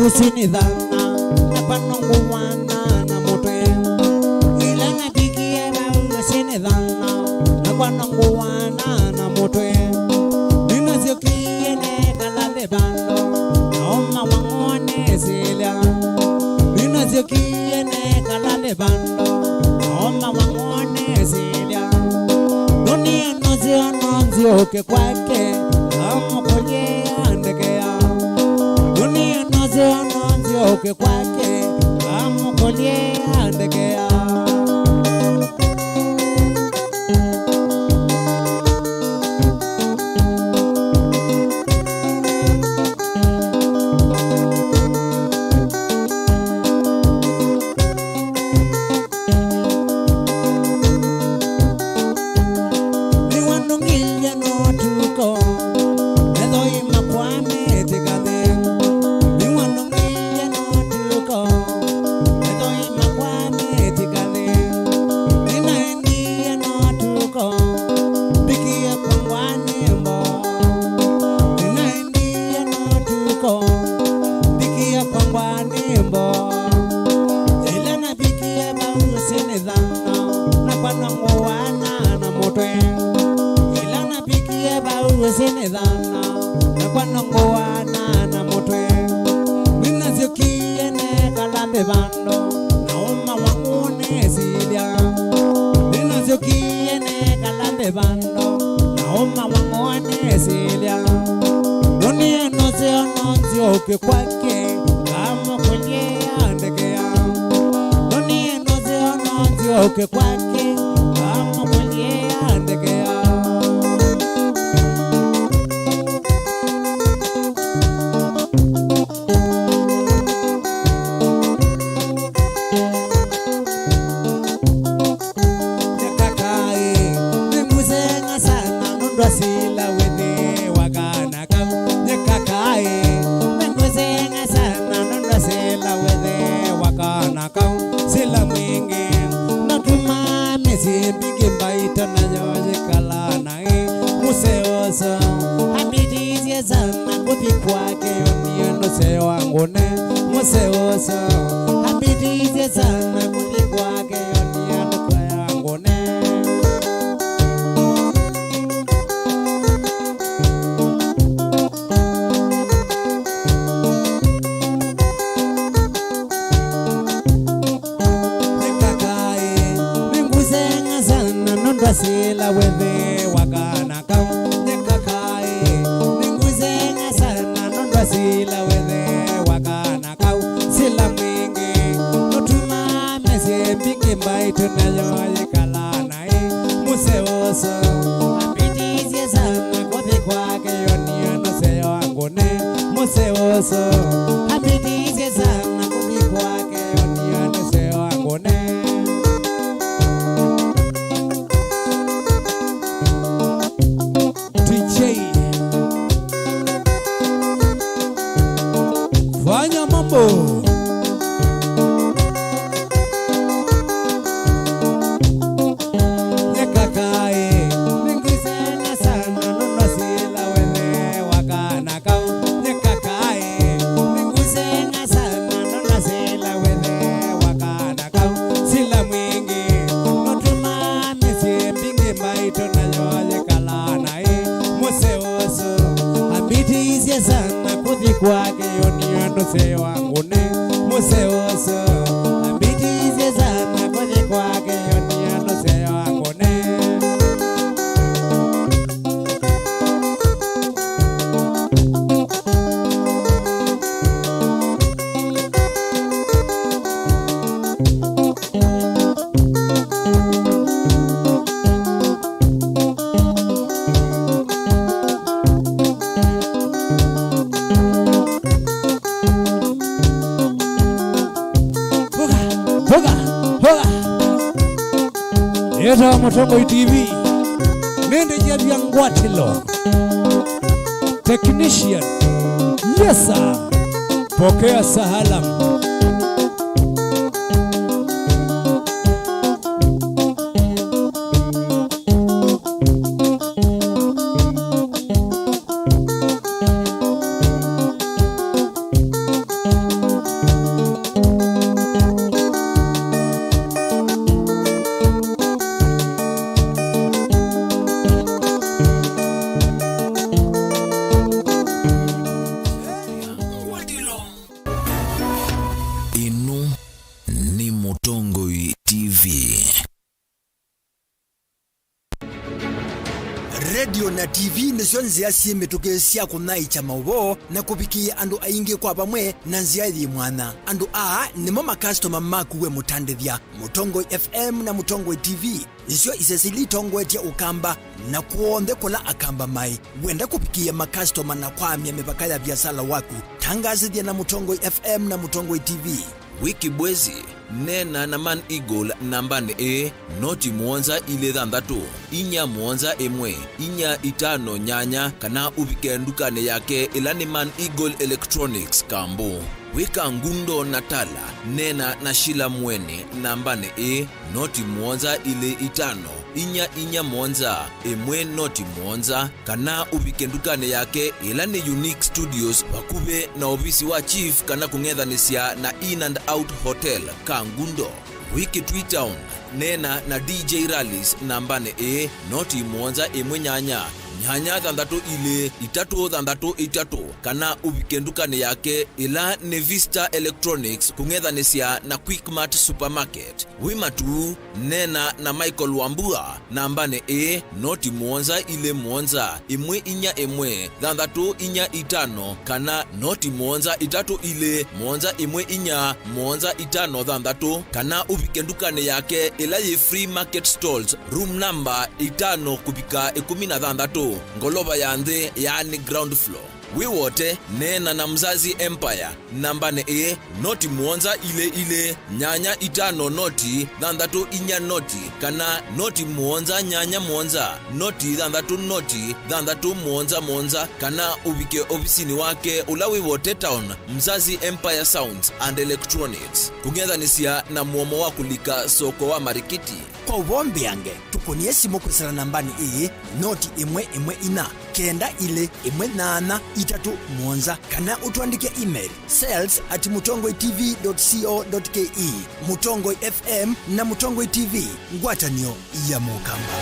usinidhana na panongo wana na mote ila napikie ba usinidhana na panongo wana na mote ninaziokie ne kalande bando naoma wangone silia ninaziokie ne kalande bando naoma wangone silia dunia nozio ke kwake amokolie andekea dunia nozio ke kwake amokolie andekea niwandungilia notuko medhoi makwame tikame niwandungilia notuko medhoi makwame tikame ninaendia notuko bikia kwangwane mbo ninaendia notuko bikia kwangwane mbo ila nabikia bausinidhana na panongo wana na mote ila nabikia bausinidhana na panongo wana na mote ninaziokie ne kalambe bando naoma wangone silia ninaziokie ne kalambe bando naoma wangone silia dunia nozio ke kwake amokolie andekea dunia nozio ke kwake amokolie andekea Sila wene wakana kau nyekakae menguzenga sana nunda sila wethe wakana kau sila mwingi natuma mesi bigi mbaita na yoje kala nae museoso habiti sana kuthi kwake oniendo se wangu ne museoso habiti sana kuthi kwake oniendo kwa yangu ne sila wethe wakana kau nekakai ninguzenga sana nondwa sila wethe wakana kau sila mwingi notuma mesi mbingi mbaitu nayo yikala nae museoso apitizie sana kothi kwake yoniano seyo wangu ne museoso apitizie sana kothi kwake yoniano seyo wangu ne fanya mambo nekakai ninguzenga sana nondwa sila wethe wakana kau nekakai ninguzenga sana nondwa sila wethe wakana kau sila mwingi notuma mesi mbingi mbaito nayo yikala nae museoso habitizie sana kuthi kwake yoniendo se wangu ne museoso habitizie sana kuthi kwake yoniendo se wangu ne Eta Mutongo TV Nende jadi yang Ngwatilo Technician Yes sir Pokea sahalam Radio na TV nisio nzia siemituke sia kunaicha maubo na kupikia andu aingi kwa pamwe na nzia ithi mwana. Andu nimo makastoma makuwe mutandithia Mutongo FM na Mutongo TV. Nisio isesili tongo etia ukamba na kuonde kola akamba mai. Wenda kupikia makastoma na kwamia mipaka ya biasala waku. Tangazithia na Mutongo FM na Mutongo TV. Wiki bwezi nena na Man Eagle nambane noti muonza ile thandatu inya muonza emwe inya itano nyanya kana ubikendukane yake ilani Man Eagle Electronics kambo. Wika ngundo natala nena na Shila Mwene nambane noti muonza ile itano inya muonza emwe noti muonza kana ubikendukane yake ilani Unique Studios wakube na ofisi wa chief kana kungethanisia na In and Out Hotel Kangundo. Wiki Tweetown nena na DJ Rallies nambane noti muonza emwe nyanya thandatu ile itatu kana ubikendukane yake ila Nevista Electronics kungethanisia na Quickmart Supermarket. Wimatu nena na Michael Wambua nambane noti muonza ile muonza imwe inya emwe thandatu inya itano kana noti muonza itatu ile muonza imwe inya muonza itano thandatu kana ubikendukane yake ila ye Free Market Stalls room number 5 kubika 16 Ngoloba yande yani ground floor. wiwote nena na Mzazi Empire namba ne e noti muonza ile nyanya itano noti thandatu inya noti kana noti muonza nyanya muonza noti thandatu noti thandatu muonza kana ubike ofisini wake ula wiwote town Mzazi Empire Sounds and Electronics kungethanisia na muomo wa kulika soko wa marikiti. Kwa uvombi yange tukonie simu kusala nambani iyi noti imwe ina kenda ile imwe nana itatu muonza kana utuandike email sales@mutongoitv.co.ke. Mutongoi FM na Mutongoi TV, ngwatanio ya Mukamba.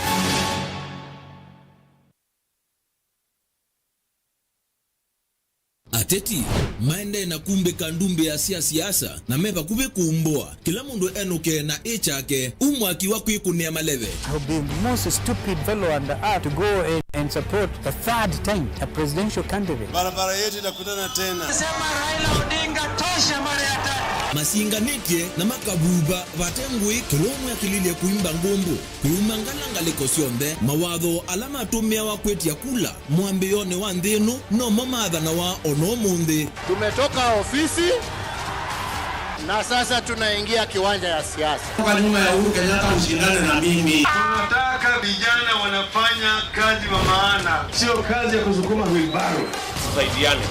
Ateti maende na kumbe kandumbe ya siasa na meba kube kuumboa kila mundu enuke na echake umwaki wa kuikunia maleve. I would be the most stupid fellow on the earth to go and support a third time a presidential candidate. Barabara yetu itakutana tena. Sema Raila Odinga tosha mara ya tatu. Masinganetie na makabuba vatengwe kilomu ya kilile kuimba ngombo kuyumangala lekosionde mawadho alama tumia wa kweti ya kula mwambione wa ndenu no mamadha na wa ono munde. Tumetoka ofisi na sasa tunaingia kiwanja ya siasa. Kwa nyuma ya Uhuru Kenyatta ushindane na mimi. Tunataka vijana wanafanya kazi wa maana, sio kazi ya kusukuma wheelbarrow. Tusaidiane.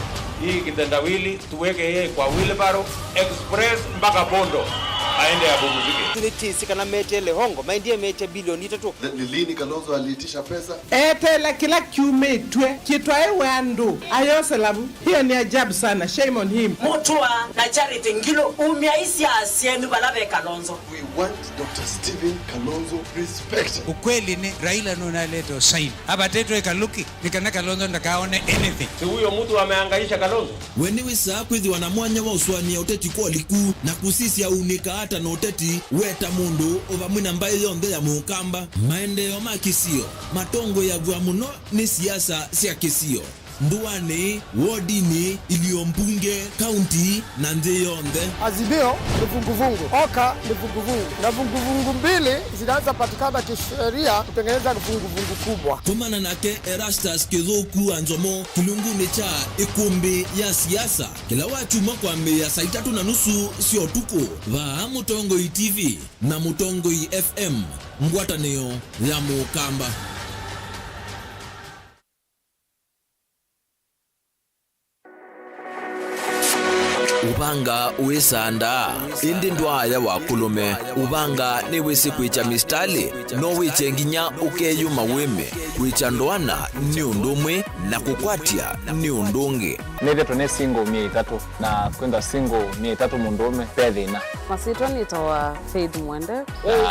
Hii kitendawili tuweke yeye kwa wheelbarrow express mpaka Bondo aende apumzike. Tulitisi kana metele hongo maindie meche bilioni 3. Ni lini Kalonzo aliitisha pesa? Etela kila kiume twe kitwae wandu ayose labu. Hiyo ni ajabu sana, shame on him. Mutua na Charity Ngilo umiaisi asienu balabe Kalonzo. We want Dr. Stephen Kalonzo respect. Ukweli ni Raila nunaleto sign. Haba teto ekaluki nikana Kalonzo ndakaone anything. Si huyo mtu amehangaisha Kalonzo. Wenewe saa kwithi wanamwanya wa uswani ya uteti kwa liku na kusisi ya unika hata na uteti weta mundu ova mwina mbaye yonde ya Mukamba maendeo makisio matongo ya guamuno ni siasa siya kisio nduwane wodini iliombunge county na ndeyonde. Azimio ni vunguvungu, Oka ni vunguvungu, na vunguvungu mbili zinaweza patikana kisheria kutengeneza vunguvungu kubwa. Kumana nake Erastus Kithuku Anzomo kilunguni cha ikumbi ya siasa kila wachuma kwa mea saa 3:30 sio tuko va Mutongoi TV na Mutongoi FM ngwatanio ya Mukamba. Ubanga uisanda indi ndwaya wa kulume ubanga ni wisi kuicha mistali no wiche nginya ukeyuma wime kuicha ndwana ni undumwe na kukwatia ni undungi. Neve tone single 300 na kwenda single 300 mundume pedina. Masito nitoa Faith Mwende. Wewe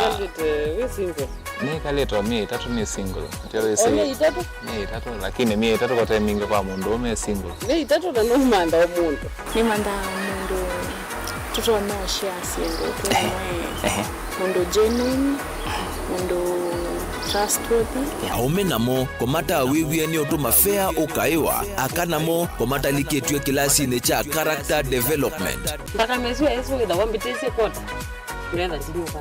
we single. Ni kaleto 300 ni single. Ndio sisi. Ni 300 lakini 300 kwa time mingi kwa mundume single. Ni 300 na no manda wa mundu. Ni manda mundu tuto na share single. Mundu genuine, mundu trustworthy. Aume namo komata wiwie ni otuma fair ukaiwa akanamo komata liketwe kilasi ne cha character development. Mpaka mezu yesu ida wambitisi kota. Nenda tinuka.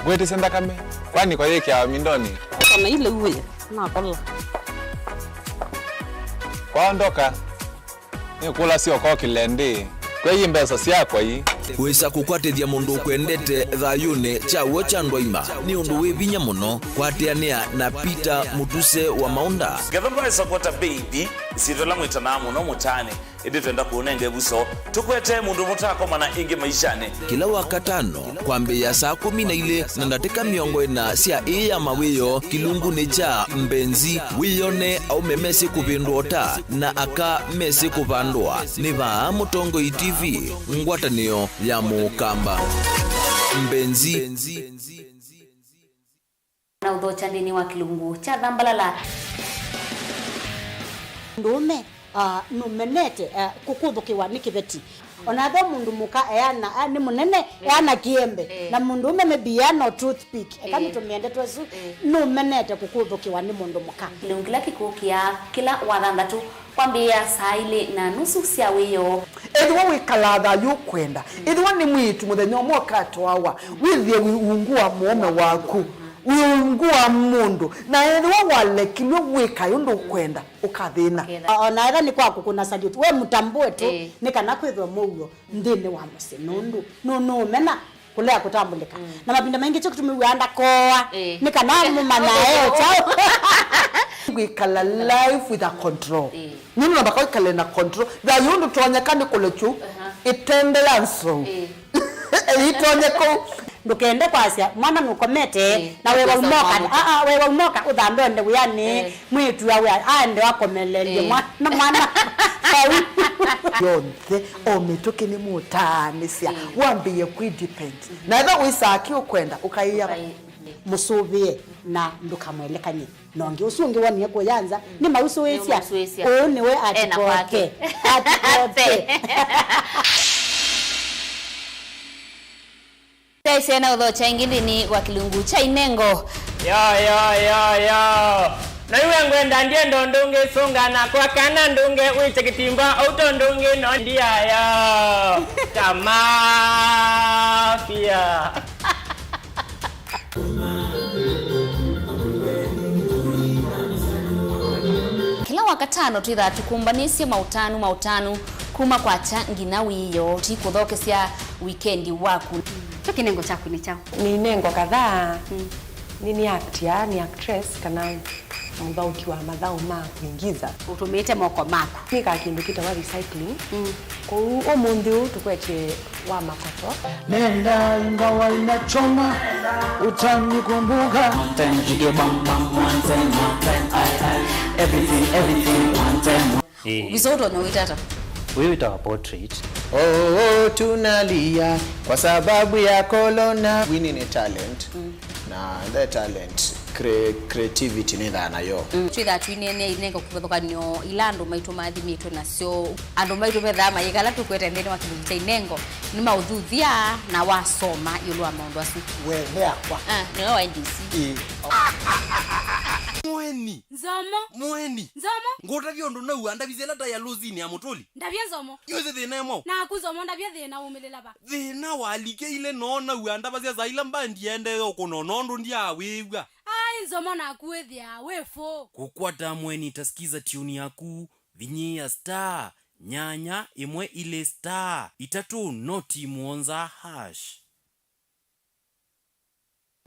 Gwete senda kame. Kwani kwa yeke ya mindoni. Kama ile uwe na kola. Kwaondoka. Ni kula sio kwa kilende. Kwa hii mbesa siya kwa hii. Kuisa kukwatithia mundu kwendete thayune cha wocha ndwaima ni undu wibinya muno kwatiania na Peter Mutuse wa Maunda. Gathamba support baby sitola mwitana muno mutane indi twenda kuonenge buso tukwete mundu mutako mana ingi maishane kila wakatano kwambe ya saa 12 na ndateka miongo ina sia ya mawiyo kilungu ni cha mbenzi wiyone au memesi kupindota na aka mesi kupandwa ni va Mutongoi TV ngwatanio ya Mukamba mbenzi na udhocha ndini wa kilungu cha Dhambalala ndume numenete kukuthukiwa ni kiveti onatho mundu muka eana ni munene eana kiembe na mundu ume mebiano toothpick ekamitumende twesu numenete kukuthukiwa ni mundu muka kilungila kikukia kila wathanthatu kwambia saa 2:30 cia wiyo edwa wikalatha yukwenda edwa ni mwitu muthenya mwaka twawa withie wiungua muome waku uyungua mundu na ene wale kilwe weka yondo kwenda ukathina ona ira ni kwaku kuna salute we mutambue tu nikana kwithwa mugo ndini wa musinundu no mena kulea kutambulika na mapinda mengi cyo kutumiwanda koa nikana mumanya chao gwikala life with a control nini nabaka ikale na control da yondo twanyakane kulechu itendelanso itonyeko ndukende kwasia mwana nukomete na wewe umoka wewe umoka udhambe nde uyani mwitu yawe ande wakomelelie mwana yonde ometoke ni mutanisia wambiye kudepend na ida wisaki ukwenda ukaiya musubie na ndukamwelekanye nonge usungi wani yako yanza ni mausu wesia oni we atikoke Taisena udho cha ingilini wa kilungu cha inengo. Yo. Na iwe ngwenda ndiye ndonge songana kwa kana ndunge uiche kitimba auto ndunge no ndia yo. Kamafia. Kila wakatano twitha tukumbanisye mautanu kuma kwa cha ngina wiyo tikuthokesia weekend waku. Kinengo chaku ni chao. Ni nengo kadhaa. Ni actor, ni actress kana mthauki wa mathao ma kuingiza. Utumite moko mako. Nika kindu kitwa recycling. Kwa omundu tukweche wa makoto. Nenda ingawa inachoma utanikumbuka. Tenjige bam bam one time everything one time. Visoto na uitata. Wewe itawa portrait. Oh, tunalia kwa sababu ya corona. Winning a talent. Na the talent creativity ni dhana yo. Twitha twinene inengo kuthokanyo ilando maitu mathimito nacio andu maitu methama yigala tukwete ndeni wa kibulita inengo ni mauthuthia na wasoma yulwa maundu asu wewe akwa ni wa NDC Mweni Nzomo Ngotavyo ndo na uanda bizela ta ya lozini ya motoli Ndavye Nzomo Yoze thina mo Na akuzomo ndavye thina umelela ba Thina walike ile nona uanda bazia zaila mbandi ende yoko nonondo ndia wewa Ai Nzomo na akuethia wefo Kukwata mweni tasikiza tune yaku vinyi ya star nyanya imwe ile star itatu noti muonza hash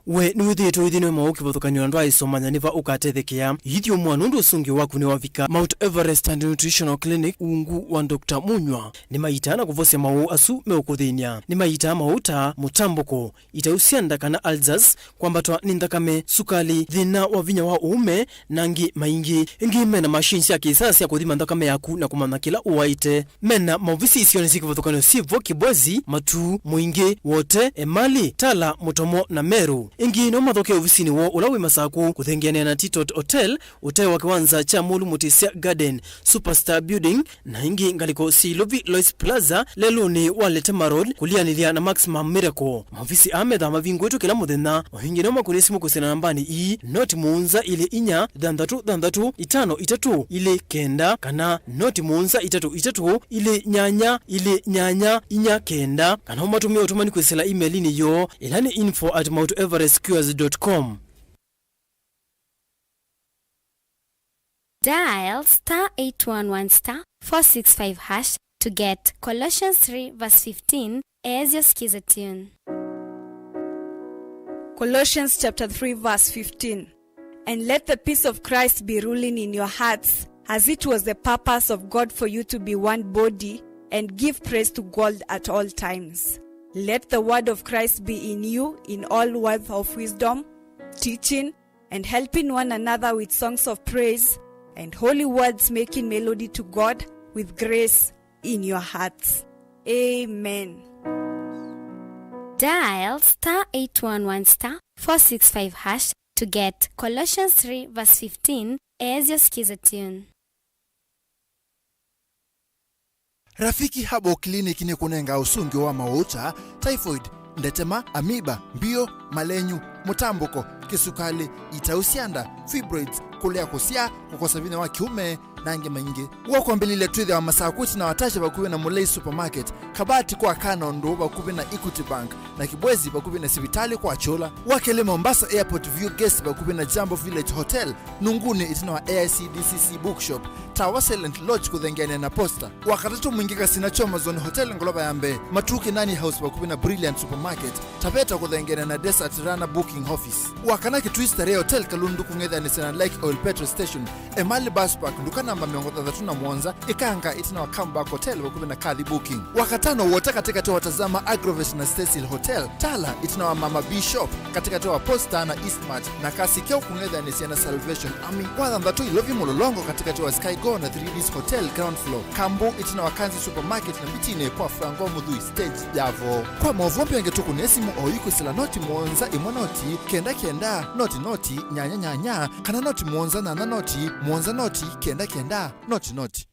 we nuithitwo ithino mauki bothukanyo ndo aisomanya niva ukatethekia yithio mwanundu usungi waku ni wavika Mount Everest and Nutritional Clinic ungu wa Dr. Munywa ni maitana kuvosia mau asu meukuthinia ni maita mauta mutamboko itausianda kana alzas kwambatwa ni nthakame sukali thina wa vinya wa uume nangi maingi ingi mena machines ya kisasa ya kuthima nthakame yaku na kumana kila uwaite mena mauvisi isioni siki bothukanyo sivo Kibwezi Matu Muingi wote Emali Tala Mutomo na Meru ingi no mathoke ofisini wo ulawi masaku kuthengiana na Titot Hotel utai wa kiwanza cha Mulu Mutisia Garden Superstar Building na ingi ngaliko Silovi Lois Plaza leluni Waletema Road kulianilia na Maximum Miracle mavisi amedha mavingu wetu kila muthenya wahingi no makunisimu kusena nambani ii noti muunza ile inya dandatu itano itatu ile kenda kana noti muunza itatu ile nyanya inya kenda kana umatumia utumani kwesela email ni yo ilani info@mounteverestcures.com. Dial *811*465# to get Colossians 3:15 as your skiza tune. Colossians chapter 3 verse 15. And let the peace of Christ be ruling in your hearts, as it was the purpose of God for you to be one body and give praise to God at all times. Let the word of Christ be in you in all words of wisdom, teaching and helping one another with songs of praise and holy words, making melody to God with grace in your hearts. Amen. Dial *811*465# to get Colossians 3:15 as your skiza tune. Rafiki Habo Clinic ni kunenga usungi wa mauta, typhoid, ndetema, amiba, mbio, malenyu, mutamboko, kisukali, itausianda, fibroids, kulea kusia, kukosa wa kiume, nange maingi. Wako mbilile tuithe wa masakuti na watasha wakuwe na Mulei Supermarket, Kabati kwa Kanondo bakubi na Equity Bank na Kibwezi bakubi na Sibitali kwa Chola. Wakele Mombasa Airport View Guest bakubi na Jambo Village Hotel. Nunguni itina wa AICDCC Bookshop. Tower Silent Lodge kuthengene na Posta. Wakatatu mwingika Sinachoma Zone Hotel Ngoloba Yambe. Matuki Nani House bakubi na Brilliant Supermarket. Taveta kuthengene na Desert Rana Booking Office. Wakanaki Twister Ray Hotel Kalundu kungedha ni Sena Lake Oil Petrol Station. Emali Bus Park nduka namba 33 Mwanza. Ikanga itina wa Comeback Hotel bakubi na Kadhi Booking. Wakatano wote katika toa watazama Agrovet na Cecil Hotel. Tala itina wa Mama B Shop katika toa Posta na Eastmart na kasi keo kungedha ni Siena Salvation Army. Wadhandatu ilovi mulolongo katika toa Skygo na 3Ds Hotel ground floor. Kambu itina wa Kanzi Supermarket na Mitine kwa Frango Mudhui stage Javo. Kwa mwavumpia ngetuku nesimu oyuku sila noti Mwanza imonoti kenda noti nyanya kana noti Mwanza na noti Mwanza noti kenda noti.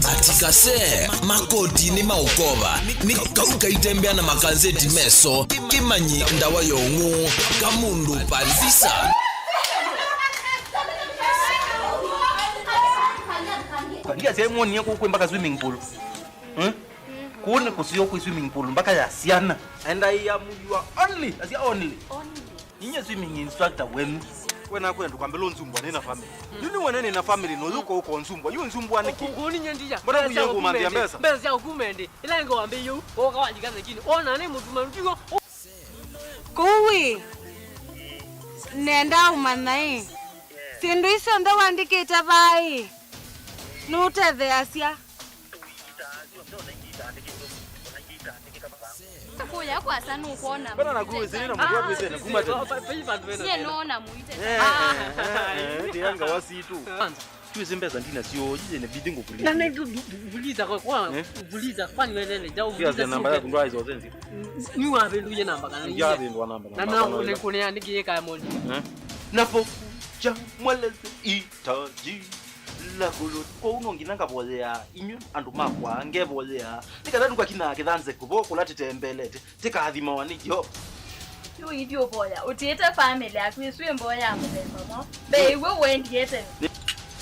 Atikase makoti ni maukova ni kauka itembea na makazeti meso kimanyi ndawa yongu kamundu palisa ngia sehemu ni yako mpaka swimming pool kuone kusio ku swimming pool mpaka ya siana and I am your only ninye swimming instructor wenu wena kwenda kwambela onzumbwa nena family nini wena na family no yuko uko onzumbwa yu onzumbwa niki ngoni nyandija mbona kuyengo mambia mbesa mbesa ya kumende ila ngo ambe yu okawajika zakini ona ne mutu mantigo kuwi nenda umanai sindu iso ndo wandikite vai nuthe asia kuya kwa sana ukuona bana na kuwe zina mkwa pese na kumate sie naona muite ndianga wasitu tuzimbeza ndina sio jije ne bidingo kulia na vuliza kwa vuliza kwani wewe ndio vuliza namba yako ndo hizo zenzi ni wapi luye namba kana ya ndo namba na ule kunia ndikie kaya moja napo cha mweleze itaji la kulo ko unonginanga bolea inyu andu makwa ngebolea nikadani kwa kina kidanze kubo kulati tembelete tikaadhima wanikyo yo idio boya utiete family akwiswe mboya mubemamo bewe wendiete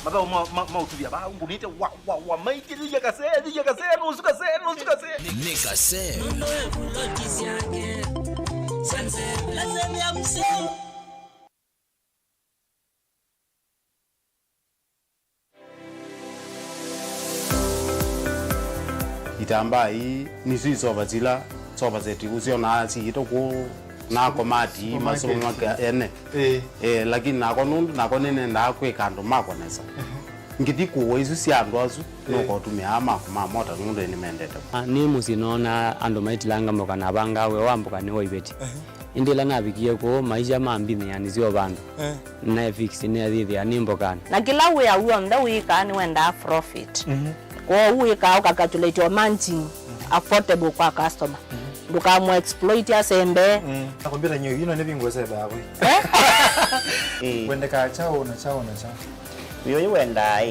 maba ma utuvia ba ungunite wa maiti lija kase no suka se nikase itamba hii nizo soba zeti usiona asi itoko na komati masomo maka ene lakini nako nene ndakwe kando makonesa ngiti kuwe isu siandu asu noko tumia ama mota nundu ni mendete ni musinona ando maitilanga moka na banga we wambuka ni oibeti indila nabikie ko maisha mambini yani sio bandu na fix ni adhithi ani mbokana na kila we awu nda we kan wenda profit kwa uwe ka calculate your managing affordable kwa customer nduka mo exploit ya sembe nakwambia nyo yino nebingo sebe hapo wenda ka chao na chao yo wenda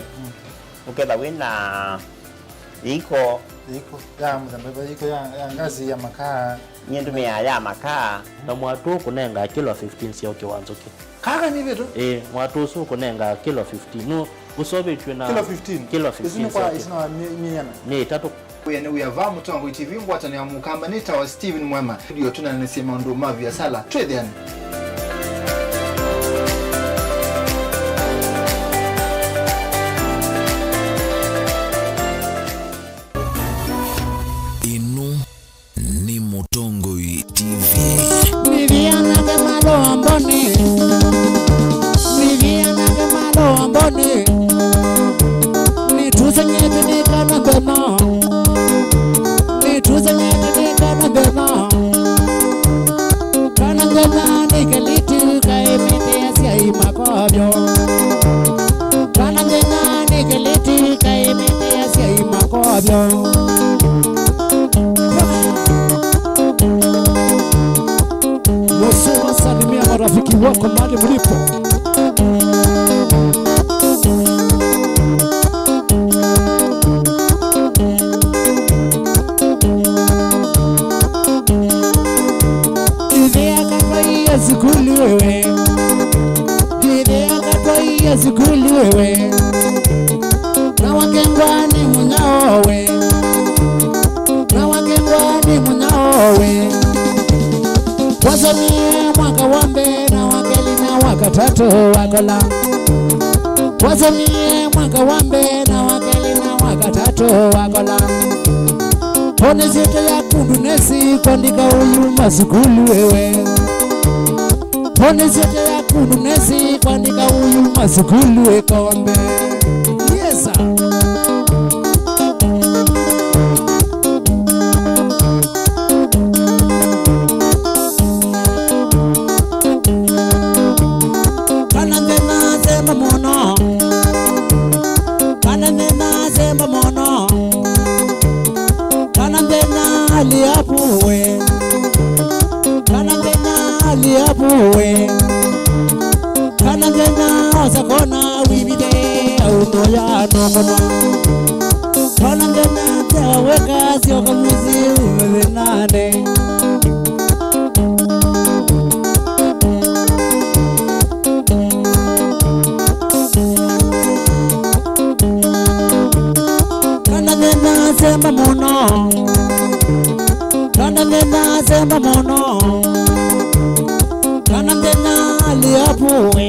ukeba wina iko ya mzambeba iko ya ngazi ya makaa nyendumia ya makaa na mwatu kunenga kilo 15 sio kiwanzoke kaka ni beto mwatu su kunenga kilo 15 no usobe tuna kilo 15 isina miana ni tatu uyane uyava mutongo TV ngwata ne amukamba nita wa Steven Mwema studio tuna nesema ndo mavi ya sala twedhiani inu ni Mutongo TV Viviana de Malomboni ni tuzenye tunikana bema ni tuzenye wako mahali mlipo. Zikuli wewe, dide akatwaia zikuli wewe, na wakengwani munyaowe, na wakengwani munyaowe. Wasomie mwaka wambe na wakeli na wakatatu wakola. Wasomie mwaka wambe na wakeli na wakatatu wakola. Pone zito ya kundu nesi kwandika uyu mazikuli wewe. Pone zete ya kundu nesi kwandika uyu mazikulu ekombe. Yes sir. Kanandena zemba mono, kanandena zemba mono, kanandena aliapuwe, kanandena aliapuwe. Kanandena osakona wibide aunoya nokono. Kanandena teweka siokamuzi umevenane. Kanandena zemba mono, kanandena zemba mono, kanandena aliapuwe,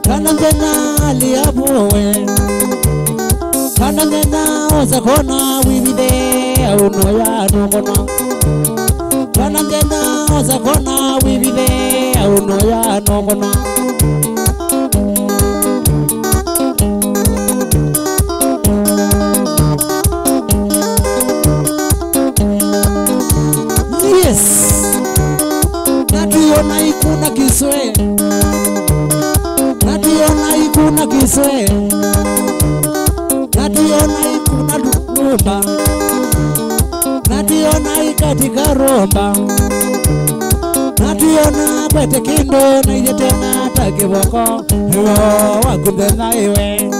kanandena aliapuwe, kanandena osakona wibide aunoya nokono. Kanandena osakona wibide aunoya nokono. Yes. Nationa ikuna kiswe, nationa ikuna kiswe, nationa ikuna rumba, nationa ikatika romba, nationa kwete kindo na ijetena takiboko iwo wakundena iwe.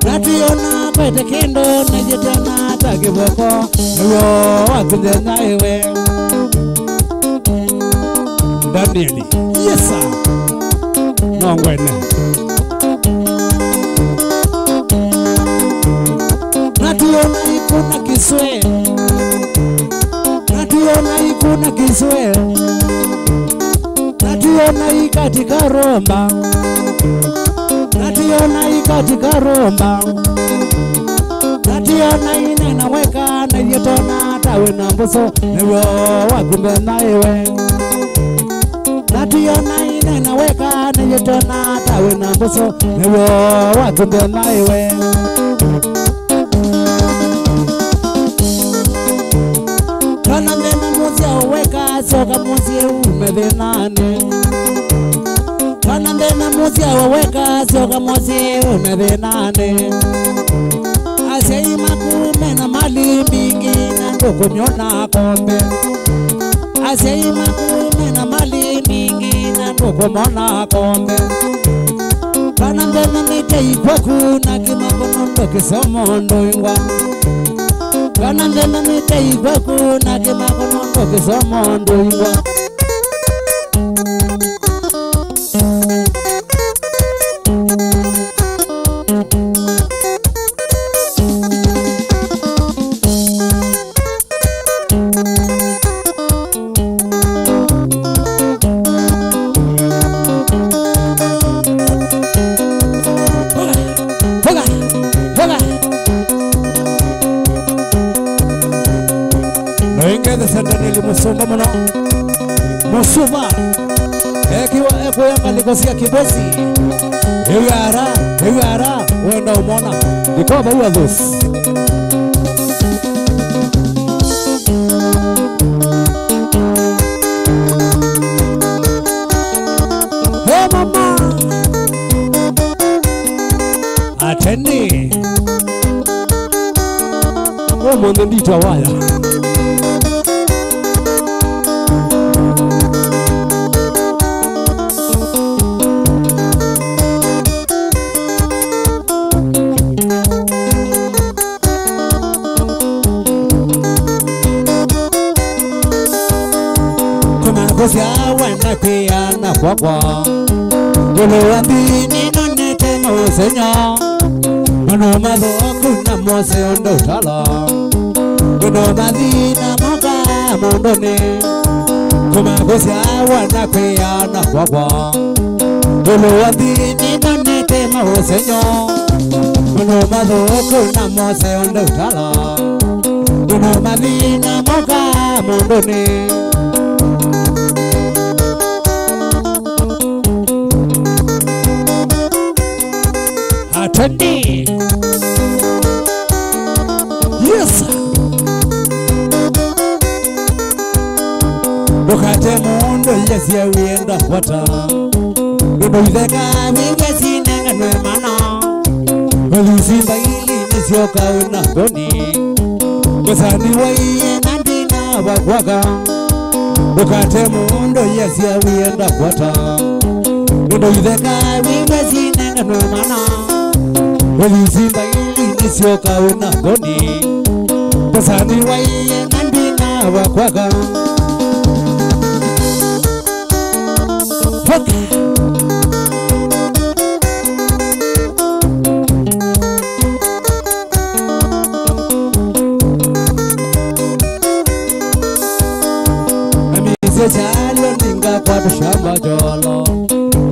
Nationa kwete kindo na ijetena takiboko iwo wakundena iwe. Danieli. Yes sir. Nongwene. Nationa ikuna kiswe, nationa ikuna kiswe, nationa ikatika romba, nationa ikatika romba, nationa inena weka na yetona tawe na mbuso niwo wakumbe na iwe. Nationa inena weka na yetona tawe na mbuso niwo wakumbe na iwe. Kanandena muzi aweka soka muzi umevenane. Kanandena muzi aweka soka muzi umevenane. Aseima kumena mali mingi na ndokonyona kombe. Aseima kumena mali mingi na ndokomona kombe. Kanandena nitei kwaku na kimakono ndokisomo ndoingwa. Kanandena nitei kwaku na kimakono ndokisomo ndoingwa. Danieli Musumba mno Musumba ekiwa eko yanga nikosia kibosi Ewiara wenda umona Nikoba uwa thos Hey mama Ateni Mwende ndita waya kumakosi awenda kwiana kwakwa uluwambini nonete mausenya mano mathoku na mose ondo tala uno mathina moka mundoni kumakosi awenda kwiana kwakwa uluwambini nonete mausenya mano mathoku na mose ondo tala uno mathina moka mundoni Atandi. Yes. Lokate mundo yesi ya wienda wata Ndoizeka mingesi nenga nwe mana Walusimba ili nisioka una goni Kusani wa iye nandina wakwaka Lokate mundo yesi ya wienda wata Ndoizeka mingesi nenga nwe mana Walusimba ili nisioka una goni Kusani wa iye nandina wakwaka Okay. Chalo ninga kwa shamba jolo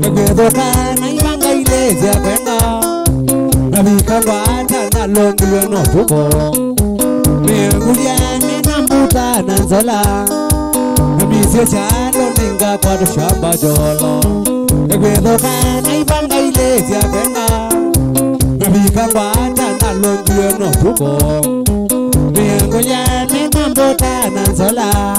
Kagwedo kana ibanga ilezi ya kwenga Nabikangwa ata na longilwe no tuko Mianguliane na mbuta na nzola Nabise chalo ninga kwa shamba jolo Kagwedo kana ibanga ilezi ya kwenga Nabikangwa ata na longilwe no tuko Mianguliane na mbuta na nzola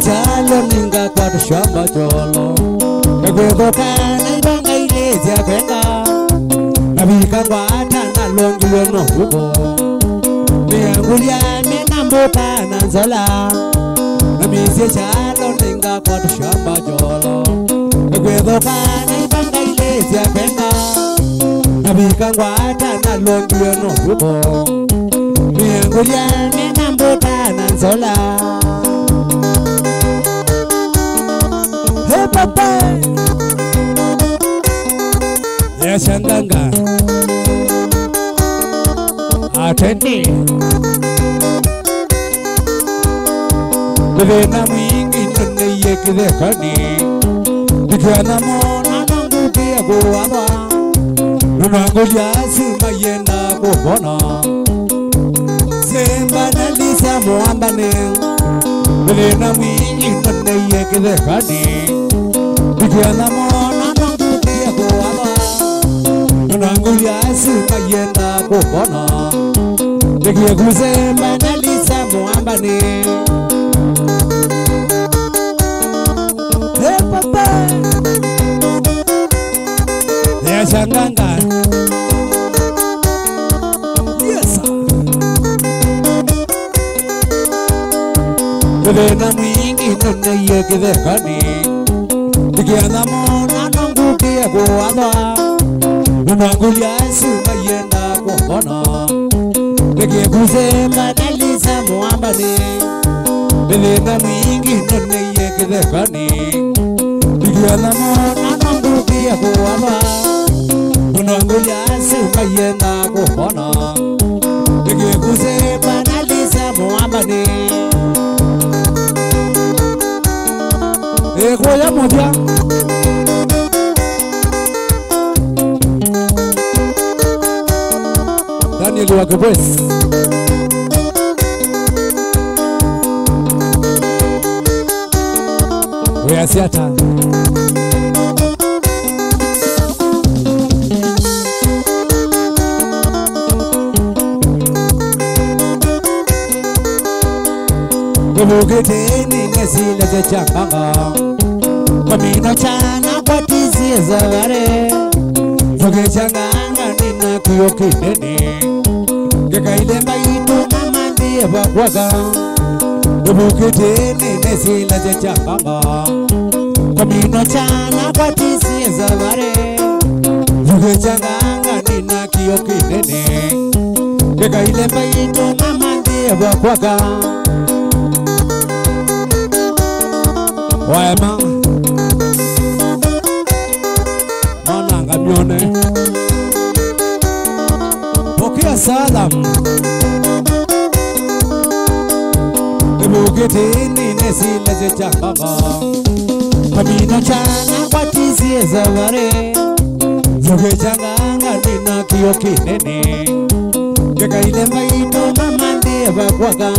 Chalo ninga kwa shamba jolo Kagwedo kana ibanga ilezi ya kwenga Nabikangwa ata na longilwe no huko Mianguliane na mbuta na nzola Nabise chalo ninga kwa shamba jolo Kagwedo kana ibanga ilezi ya kwenga Nabikangwa ata na longilwe no huko Mianguliane na mbuta na nzola Hey papa Ya shanganga Atendi Kudena mwingi nune ye kidekani Dikana mona nangu kia kuwadwa Nunangu jasi mayenda kupona Semba na lisa muambane Kudena mwingi nune ye kidekani Dikana mona nangu kia kuwadwa Nunangu jasi mayenda kupona Dikia kusemba na lisa muambane Hey papa Ya shanganga Yes Kudena mwingi nune ye kidekani Dikiana mona nangu kia kuwadwa Nunangu liasu mayenda kupona Dikia kusema na lisa muambane Kudena mwingi nune ye kidekani Dikiana mona nangu kia kuwadwa Nunangu liasu mayenda kupona Dikia kusema na lisa muambane Koya moja Daniel Wakebwes Wea siata Kubukitini nesile ze chakanga Kamino chana kwa tizi zaware Fuge changanga nina kuyo kineni Kekaile maitu mama ndiye wakwaka Kubukitini nesila zechanganga Kamino chana kwa tisi zavare Yuge changanga nina kiyo kinene Keka ile paito mama ndiye wakwaka Waema Mananga mione Pokea salam Ibukitini nesila zechanganga Kamino chana kwa tisi zavare Yuge changanga nina kiyo kinene Keka ile maito mama ndiye wakwaka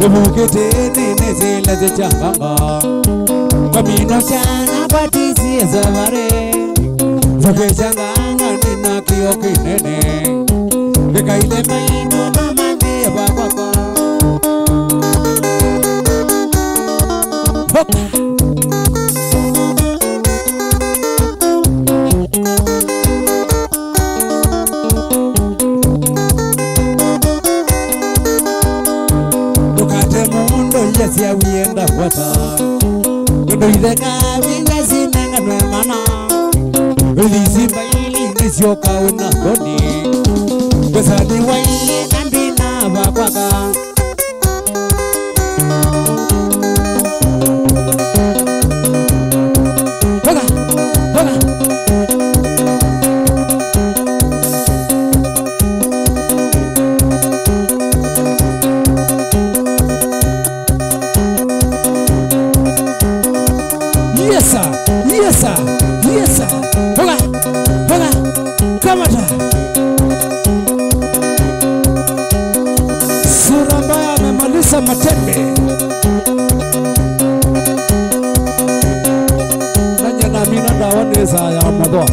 Ibukitini nesila zechanganga Kamino chana kwa tisi zavare Yuge changanga nina kiyo kinene Keka ile maito mama ndiye wakwaka Dukate mundo yesi ya wienda wata Kundo ideka winga zinenga nwemana Ulizimba ili nisioka unakoni Kwesani waili nandina wakwaka Yes sir, yes sir, yes sir. Hola, hola, kamata. Sura mbaya amemaliza matembe. Nanya na mina dawaneza ya madoa.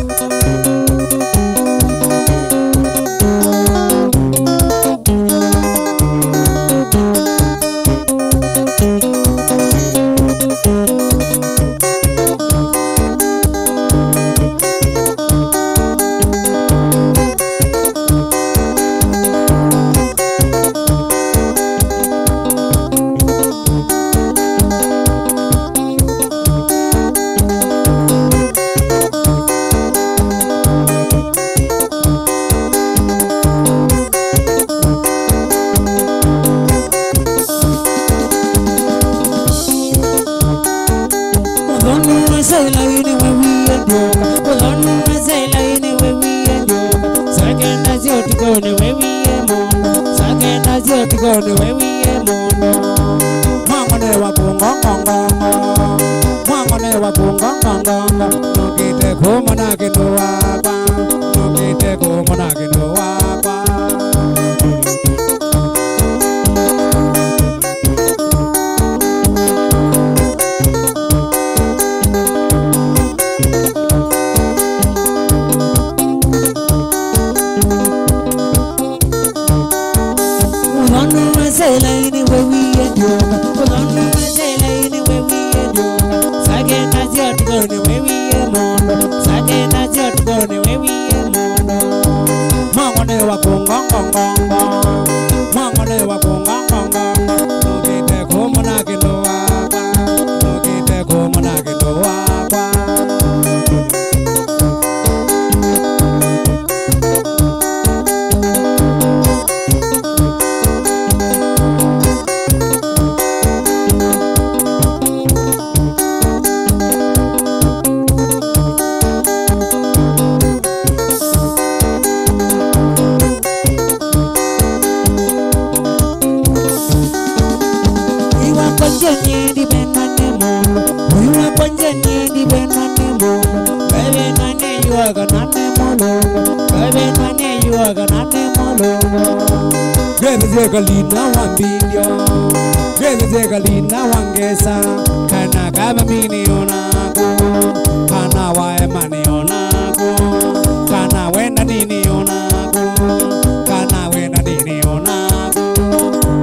Galina wambinyo Geze galina wangesa Kana kaba mini onako Kana wae mani onako Kana wena dini onako Kana wena dini onako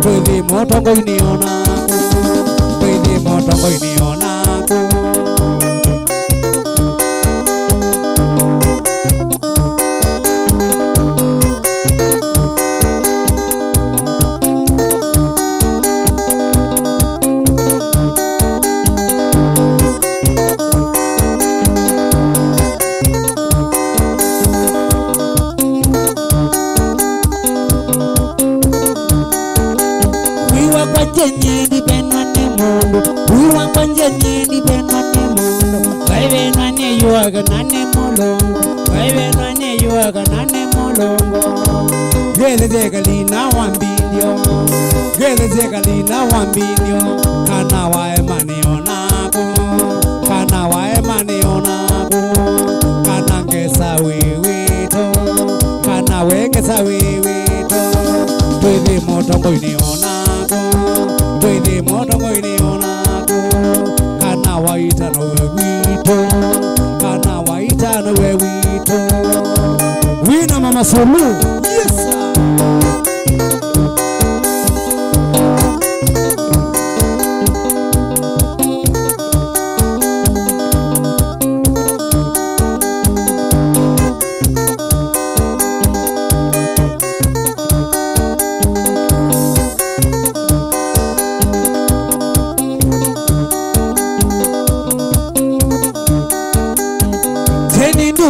Kwezi motongo ini onako Kwezi motongo ini onako genye ni benane molo Vai benane yuaga nane molongo Vai benane yuaga nane molongo Gele zegali na wambilio Gele zegali na wambilio Kana wae mani onako Kana wae mani onako Kana ngesa wewito Kana wengesa wewito Twede motongo ini onako Twede motongo ini onako Kana waita no wewito Kana waita no wewito Wina mama Sulu Yes sir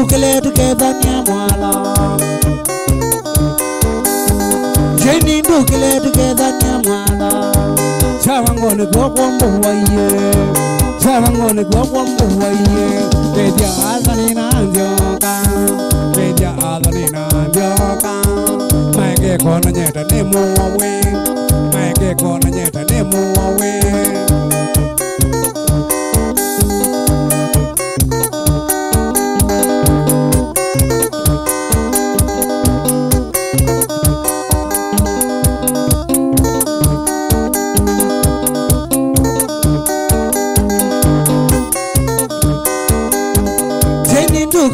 Kele together nyamwala Jenny do kele together nyamwala Chawangone go kwambo waye Chawangone go kwambo waye Bedia azani na njoka Bedia azani na njoka Maike kona nyeta nemu wawe Maike kona nyeta nemu wawe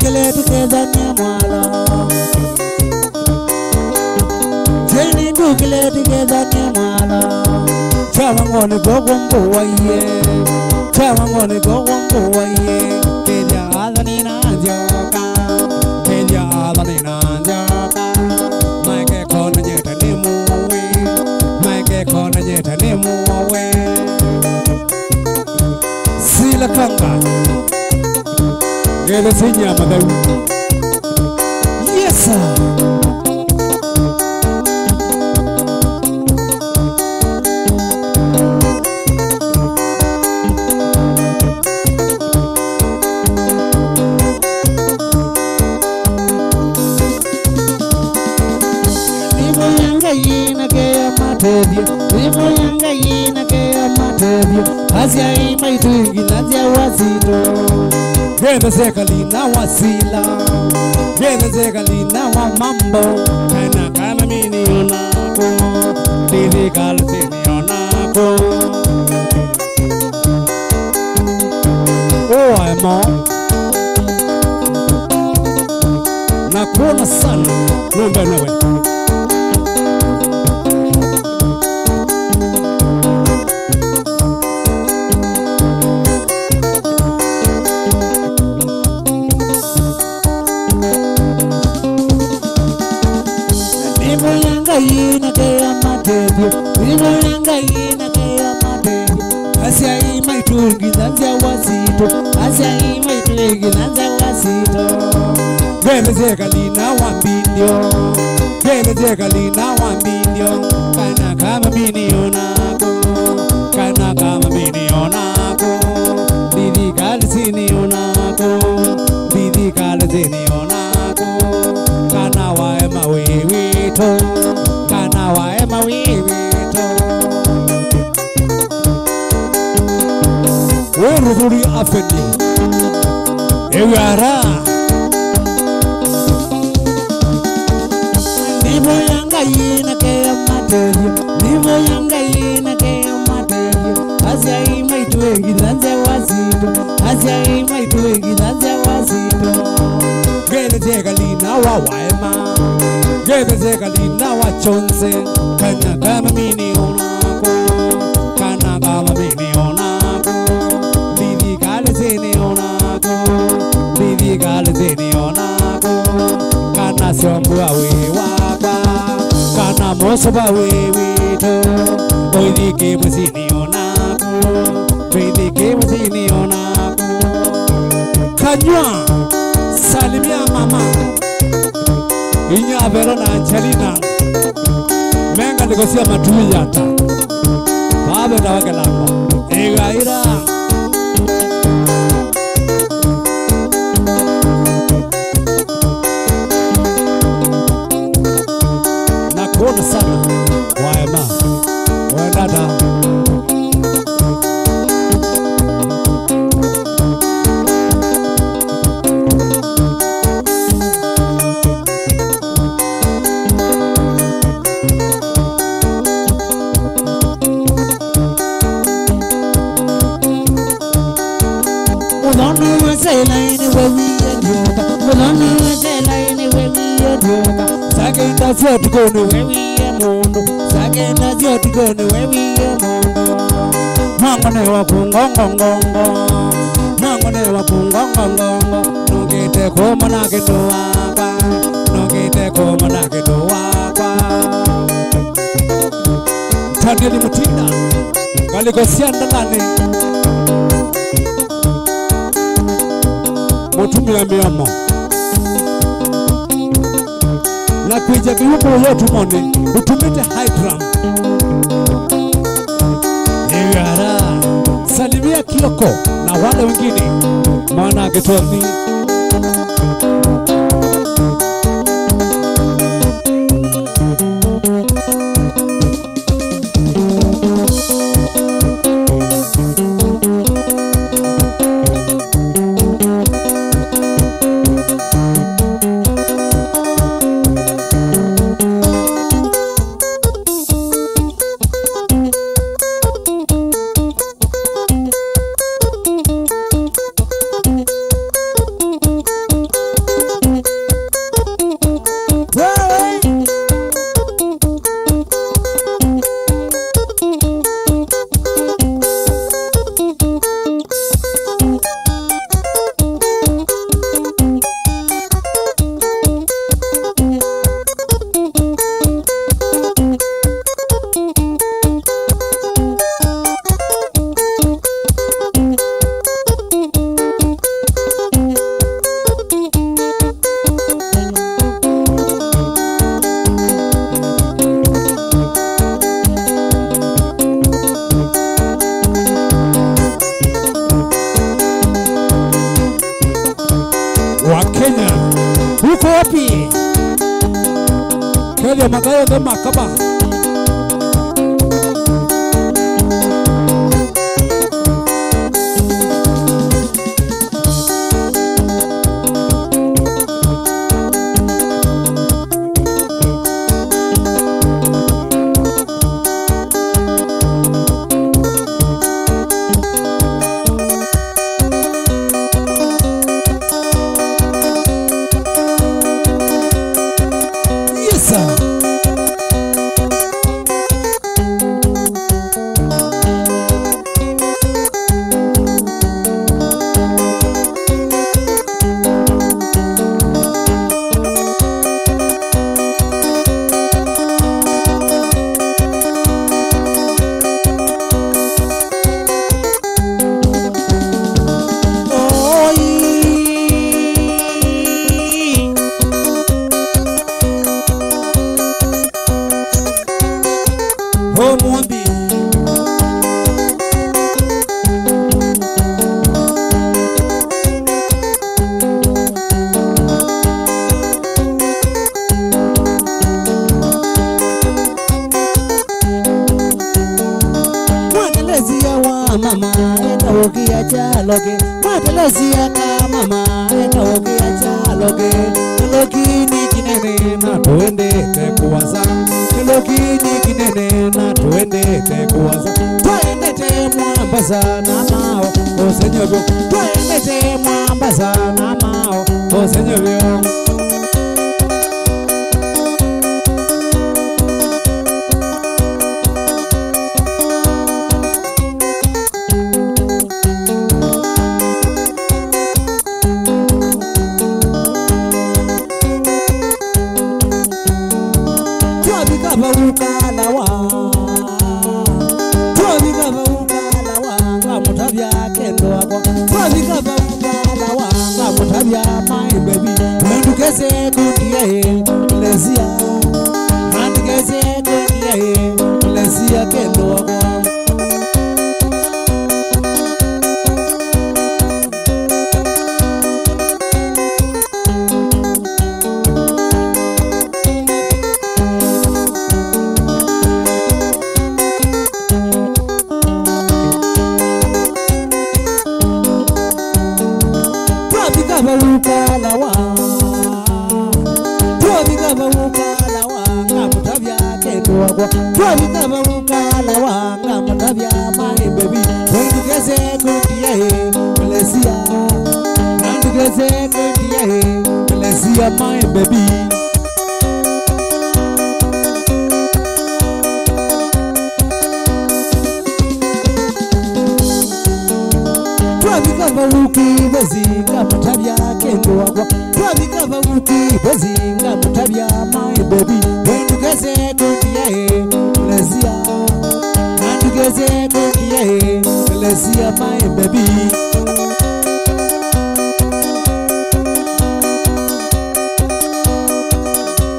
Kele together nyamwala Jenny do kele together nyamwala Chawangone go kwambo waye Chawangone go kwambo waye Bedia azani na njoka Bedia azani na njoka Maike kona nyeta nemu wawe Maike kona nyeta nemu wawe Sila kanga Gele sinya madau Yes sir Nivo yanga yina ke amatevyo Nivo yanga yina ke amatevyo Azia ima ituingi nazia wasito Gele zekali na wasila Gele zekali na wa mambo Kana kama mini onako Dili kalsini onako Oh emo Nakuna sana Numbe nawe Yina ke amatevyo Nivo yanga yina ke amatevyo Asia ima itungi nanzia wasito Asia ima itungi nanzia wasito Gele zekali na wambilio Gele zekali na wambilio Kana kama mini onako Kana kama mini onako Didi kali sini onako Didi kali sini onako Kana waema wewito Kana waema wewito Uruduri afeni Ewara Nivo yanga yina ke amatevyo Nivo yanga yina ke amatevyo Asia ima ituengi nanzia wasito Asia ima ituengi nanzia wasito Gele zekali na wawaema Gele zekali na wachonse Kana kama mini onako Kana kama mini onako Bibi kale zini onako Bibi kale zini onako Kana siombu awe wapa Kana mosoba wewito Oidi kemu zini onako Oidi kemu zini onako Kanywa Salimia mama Inya Verona Angelina Menga nikosia matuli yata Babe na wake lako Egaira Mulonu sela ini wewe yoga. Mulonu sela ini wewe yoga. Sagenda zoti kono wewe mundu. Sagenda zoti kono wewe mundu. Mangone wa kungongongongo. Mangone wa kungongongongo. Nugite koma na kitoaka. Nugite koma na kitoaka. Tandeli mutinda. Galigosianda nani. Mutumia miyamo na kuija kiupo yetu mone utumite high drum Yara salimia Kioko na wale wengine maana Getothi Magayo de Macaba. Yes, sir. Mama, eta okia chaloge. Matelezia ka mama, eta okia chaloge. Elokini kinene na tuende tekuwaza. Elokini kinene na tuende tekuwaza. Tuende te mwambaza na mao, osenyovyo. Tuende te mwambaza na mao, osenyovyo. Baby, when you get a good day, Lesia my baby. Twabikava wuki bezinga mutabya kendo wagwa. Twabikava wuki bezinga mutabya my baby. Wendugeze kundiye Lesia. Nandugeze kundiye Lesia my baby.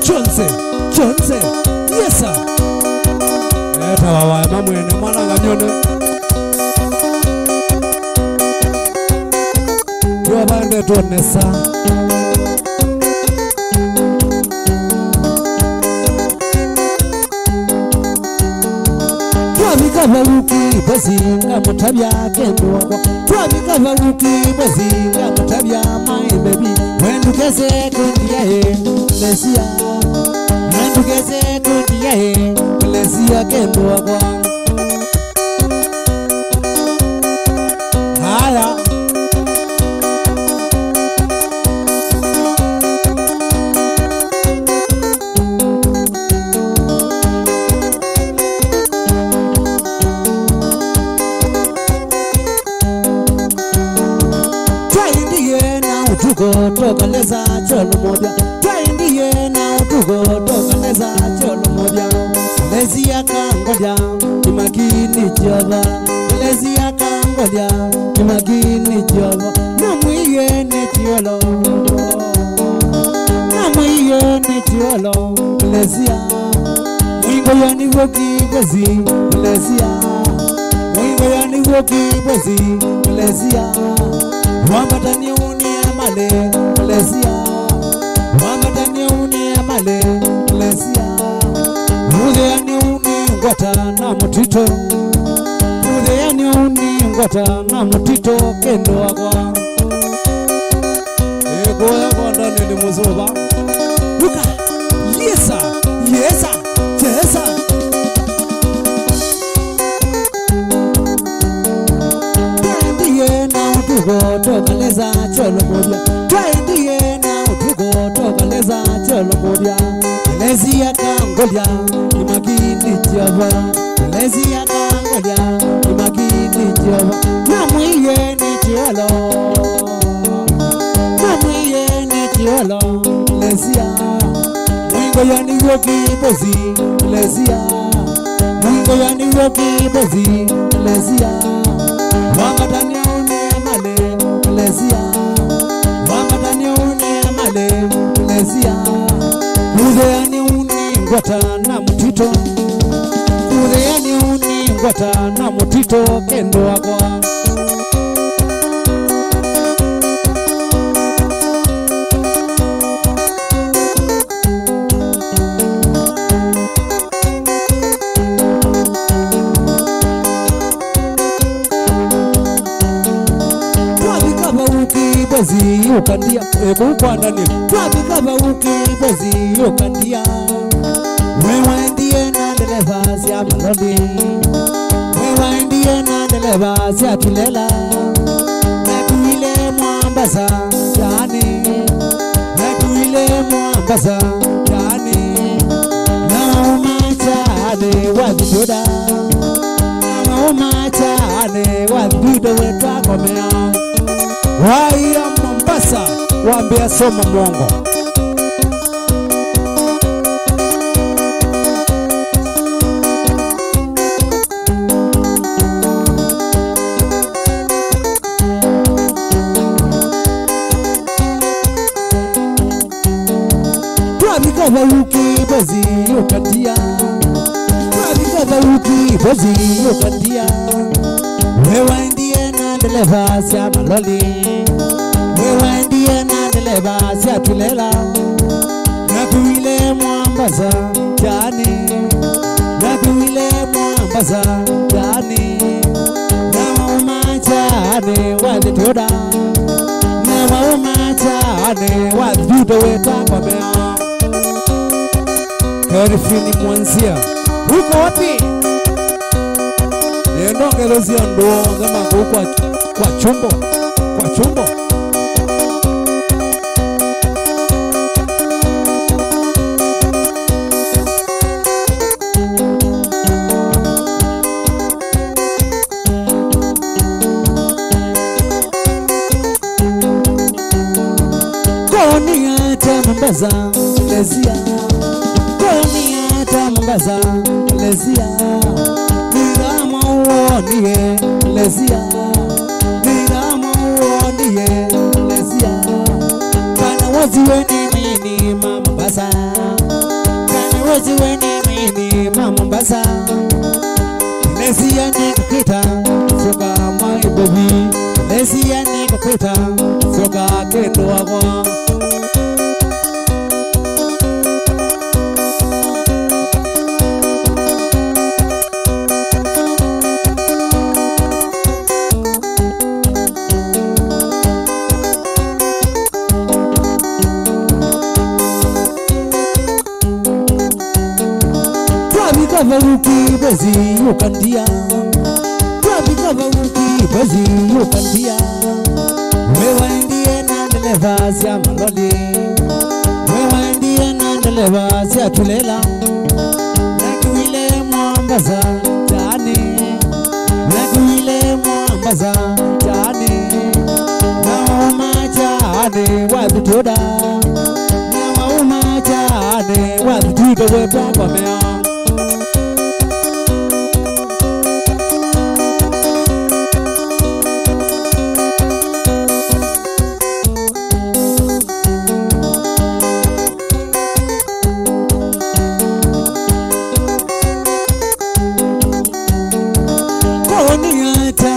Chonse, yes sir. Eta wawa mamwene mwana nganyone. Yobande tonesa. Twabikava wuki bezinga mutabya kendo wagwa. Twabikava wuki bezinga mutabya my baby. Wendugeze kundiye Lesia. Nandugeze kundiye Lesia kendo wagwa. Haya twaindiye na utugo tokaleza cholo moja. Twaindiye na utugo tokaleza cholo moja. Lesia kangoja imakini java. Lesia kangoja imakini java. Namwiye ne chiolo. Namwiye ne chiolo. Lesia mwingo yani woki bezi. Lesia mwingo yani woki bezi. Lesia Wamatani unie male Lesia. Wamatani unie male Lesia. Udheani uni ngwata na mutito. Udheani uni ngwata na mutito kendo wagwa. Ego ya konda nili muzoba. Luka, yesa, yesa, yesa. Twaindiye na utugo tokaleza cholo moja. Twaindiye na utugo tokaleza cholo moja. Lesia kangoja imakini java. Lesia kangoja imakini java. Namwiye ni chiolo. Namwiye ni chiolo. Lesia mwingo yani woki bezi. Lesia mwingo yani woki bezi. Lesia Wamatani unie male Lesia. Wamatani unie male Lesia. Udheani uni ngwata na mutito. Udheani uni ngwata na mutito kendo wagwa. Twabikava wuki bezi ukandia kukwandani. Twabikava wuki bezi ukandia. Wewe ndiye na delevasi ya malodi. Wewe ndiye na delevasi ya tulela. Nakuile mwambaza yani. Nakuile mwambaza yani. Naumachane wadhuda. Naumachane wadhuda wetwa komea. Waya Mombasa wambia soma mwongo. Twabikava wuki bezi ukandia. Twabikava wuki bezi ukandia. Wewe ndiye na delevasi ya maloli. Wewe ndiye na delevasi ya tulela. Nakuile mwambaza jani. Nakuile mwambaza jani. Naumachane wadhuda. Naumachane wadhuda wetwa komea. Karifini Mwanzia. Huko wapi? Ngelozia ndo kama kwa chumbo. Mombasa Lesia Konia ta Mombasa Lesia Mirama uonie Lesia Mirama uonie Lesia Kana wazi weni mini Mombasa Kana wazi weni mini Mombasa Lesia nikita Soka my baby Lesia nikita Soka kendo wako Varuki bezi ukandia Trafika varuki bezi ukandia Wewa indie nandeleva siya maloli Wewa indie nandeleva siya tulela Nakuile Mombasa jani Nakuile Mombasa jani Nauma jani wadutoda Nauma jani wadutoda wepa kwa mea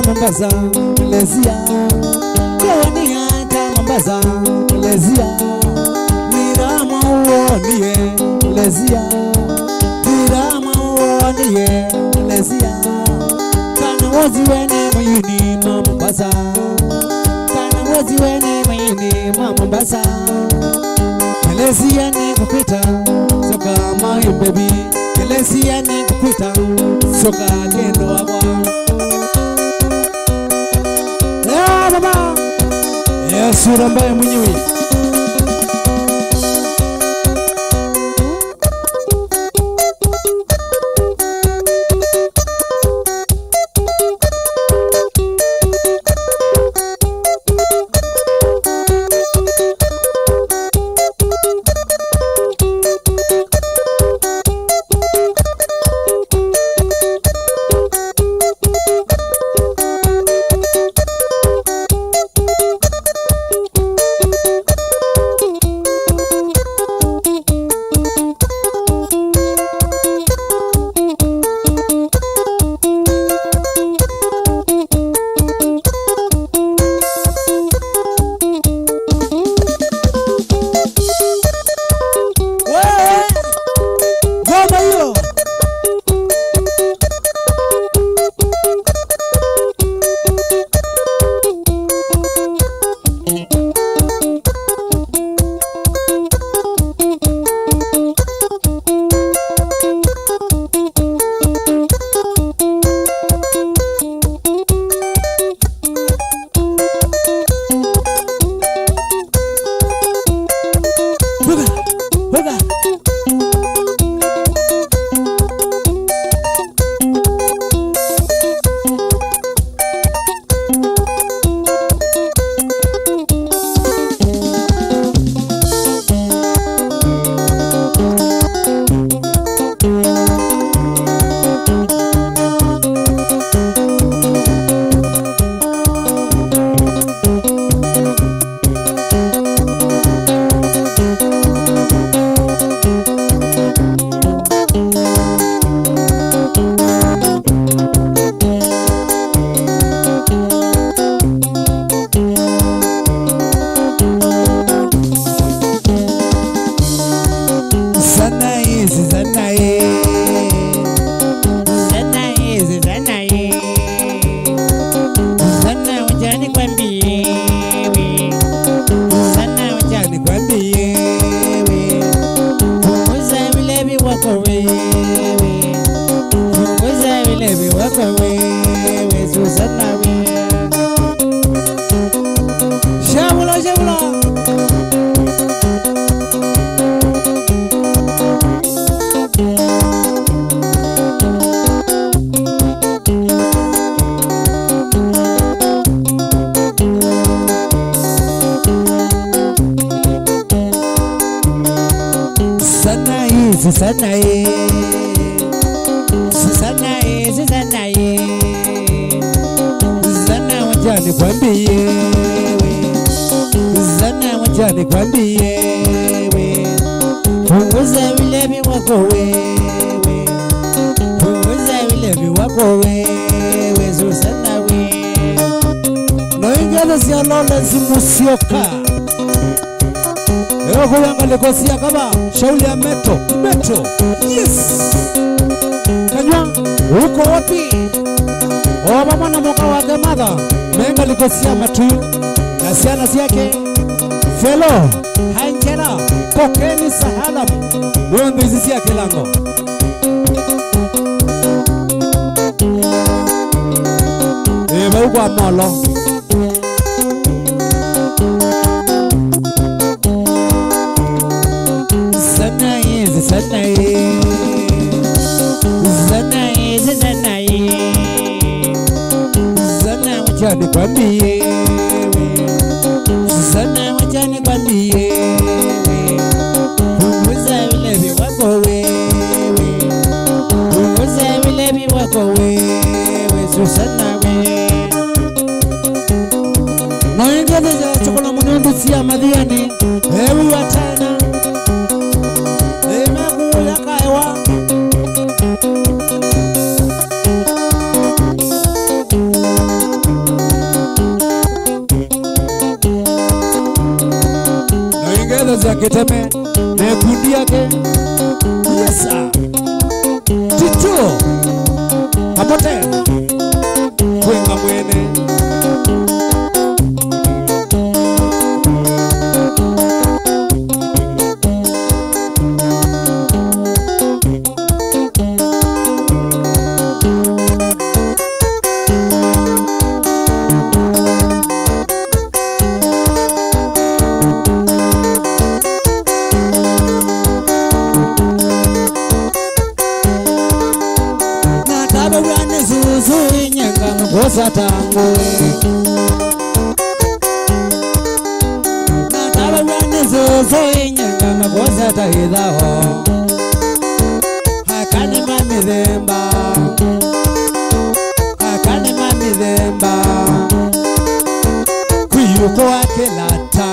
Mombasa Lesia Konia ta Mombasa Lesia Mirama uonie Lesia Mirama uonie Lesia Kana wazi wene mayini Mombasa Kana wazi wene mayini Mombasa Lesia ni kukwita Soka my baby Lesia ni kukwita Soka kendo wako baba sura mbaya mwenyewe Susana wacha nikwambie Susana wacha nikwambie punguza vilevi wako wewe, punguza vilevi wako wewe Susana we noingele sialole simusioka leo kulanga likosia kama shauli ya metro yes kanywa uko wapi oba mwana moka wake madha menga likosia matu na siana siake felo hanjera pokeni sahala mwendo izisi ya kilango eba uko amolo Sana wachani kwambie Sana wachani kwambie punguza vilevi wako wewe, punguza vilevi wako wewe Susana we noingeze za chukula munundu siya madhiani hewi watana emaku ya kaiwa noingeze za kiteme nekundi yake yesa titu kamote kwenga mwene tango na taba wane zozo inyanga makosa tahidaho hakani mamidhemba kwiyuko wake lata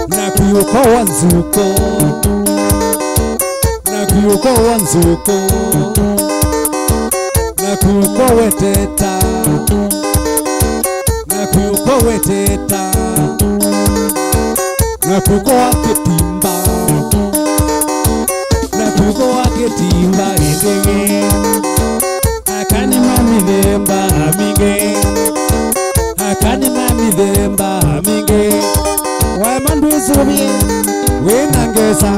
na kwiyuko wanzuko Kuyuko wanzuko na kuyuko weteta na kuyuko weteta na kuyuko waketimba na kuyuko waketimba indege akani mamidhemba aminge akani mamidhemba aminge wa mandu isubie wenangesa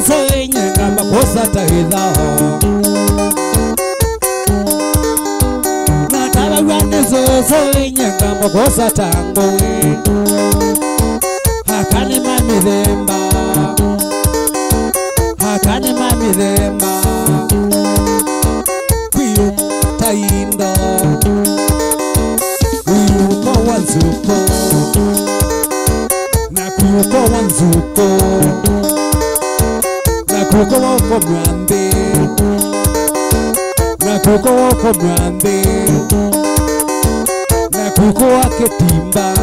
so inyanga makosa tahidaho na tabagwane so inyanga makosa tango hakani mamidhemba kuyu taindo kuyu kwa wanzuko na kuyu kwa wanzuko kuko wako mwambe na kuko wako mwambe na kuko wake timba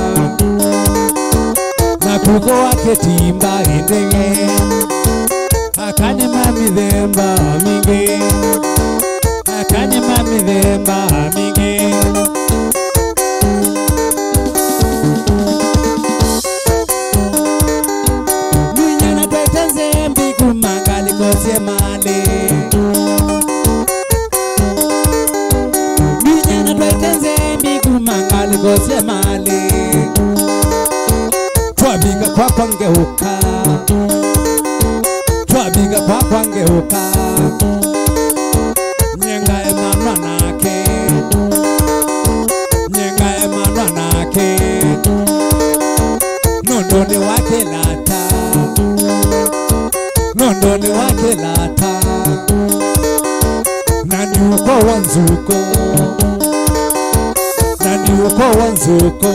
na kuko wake timba indege akani mamidhemba mingi akani mamidhemba mingi male Minyana twetenze mbigu mangali gose male Twabiga kwa kwangeuka Twabiga kwa kwangeuka Nyenga emanwa nake Nyenga emanwa nake Nondoni wake lata Nondoni wake lata na wanzuko nani uko wanzuko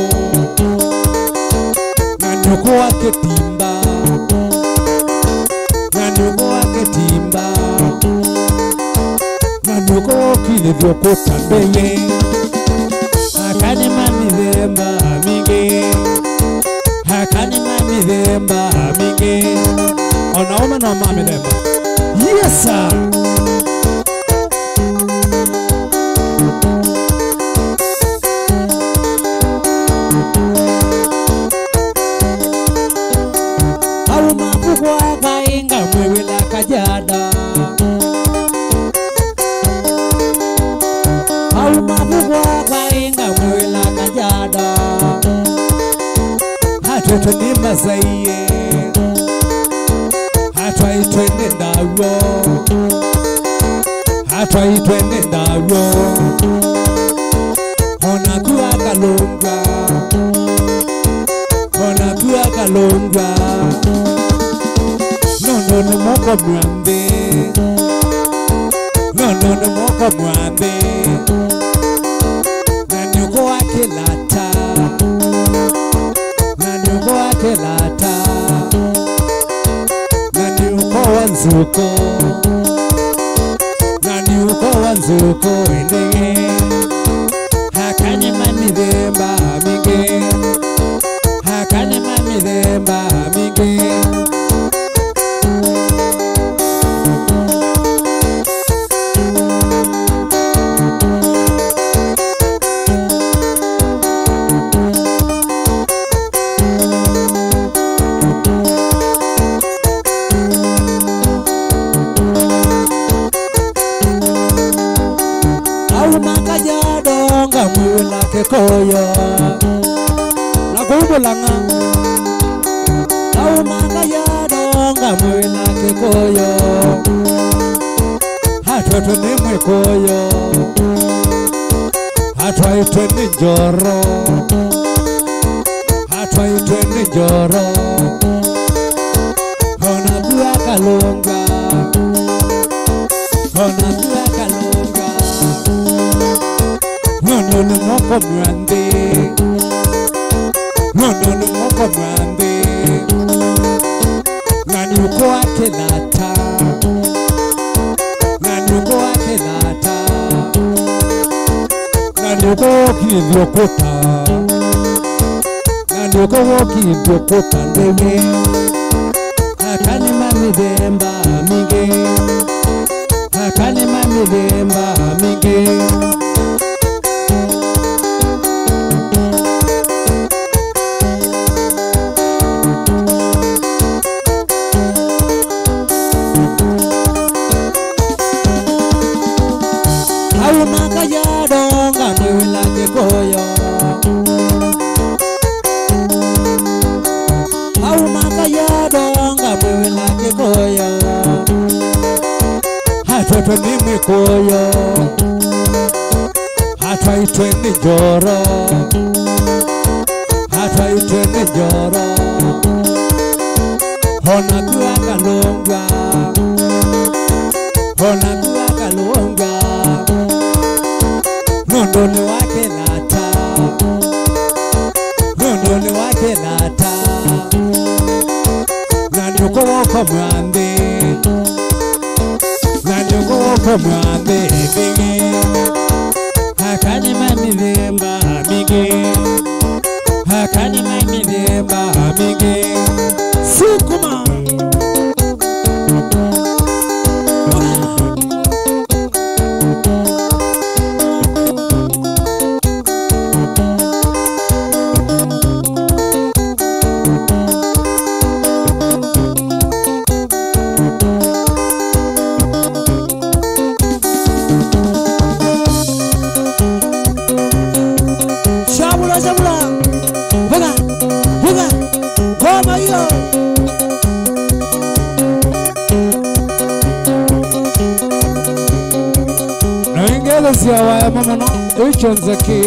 nani uko wake timba nani uko wake timba nani uko kilivyo kutambeye hakani mamidhemba mingi hakani mamidhemba mingi onaoma na mamidhemba yes sir. Kajada au mabugwa kainga mwela kajada hatoto ni mazaiye hata itwende ndawo hata itwende ndawo ona kuwa kalunga ona kuwa kalunga no moko mwambe no moko mwambe nani uko wake lata nani uko wake lata nani uko wanzuko nani uko wanzuko endege hakanye mamidhemba mingi hakanye mamidhemba mingi koyo la kumbulanga au manga ya donga mwela ke koyo hatoto ni mwe koyo hatwa itwende njoro hatwa itwende njoro hona dua kalunga hona dua kalunga no moko mwande no moko mwande nani uko wake lata nani uko wake lata nani uko kivyokota nani uko kivyokota ndege hakani mamidhemba mingi hakani mamidhemba mingi hatoto ni mwikoyo hata itwende njoro hata itwende njoro hona kuwa kalunga hona kuwa kalunga nondoni wake lata nondoni wake lata nani uko wako mwande kwa mwambe bige hakani mamidhemba bige hakani mamidhemba bige sukuma Siawa mama no uchonzaki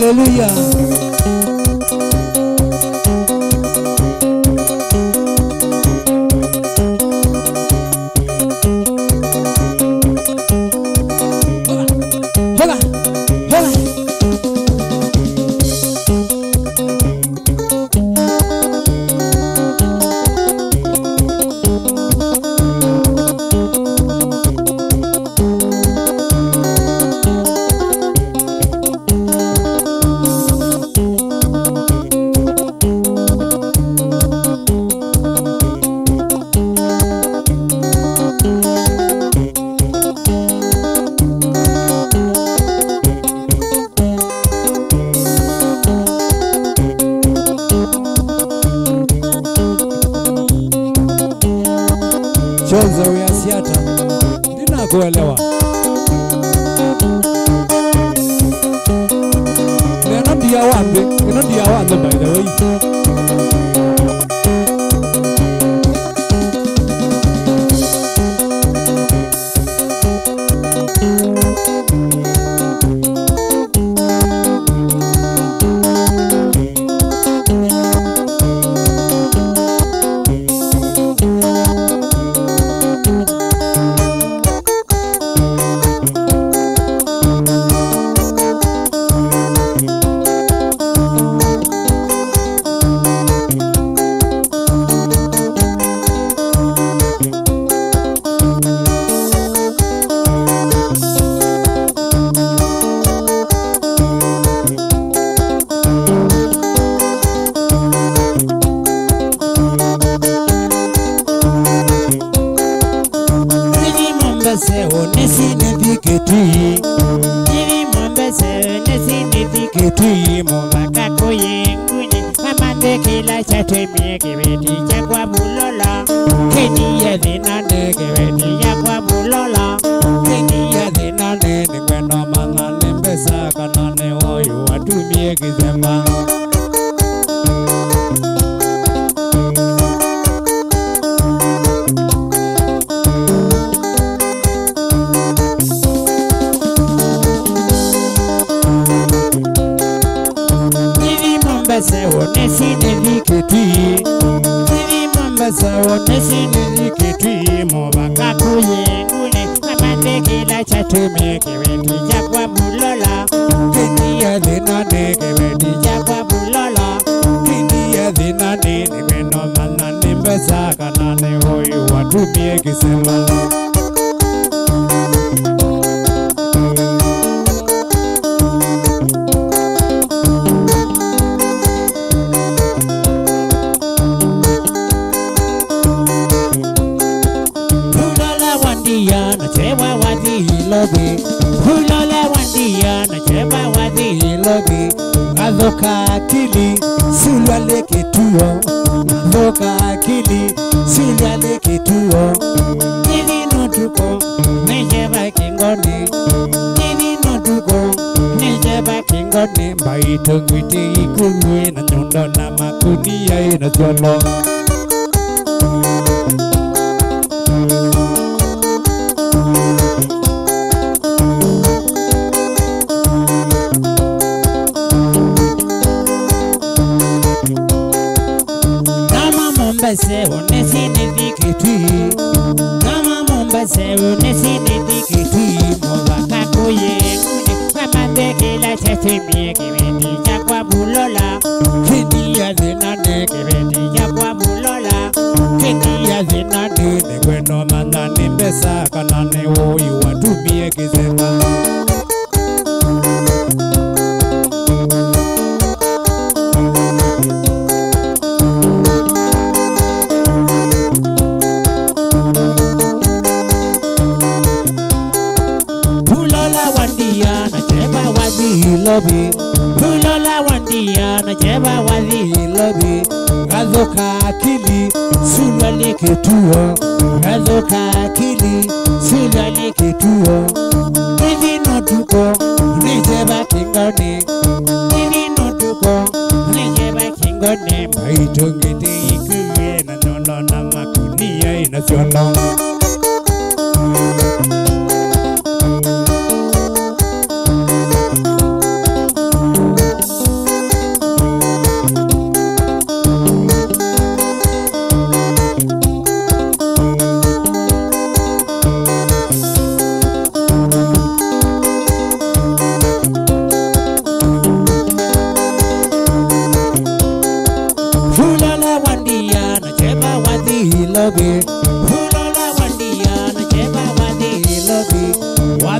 Hallelujah. Hola, hola. Chonzo ya siata. Nina kuelewa. Neno ndia wapi? Neno ndia wapi by the way?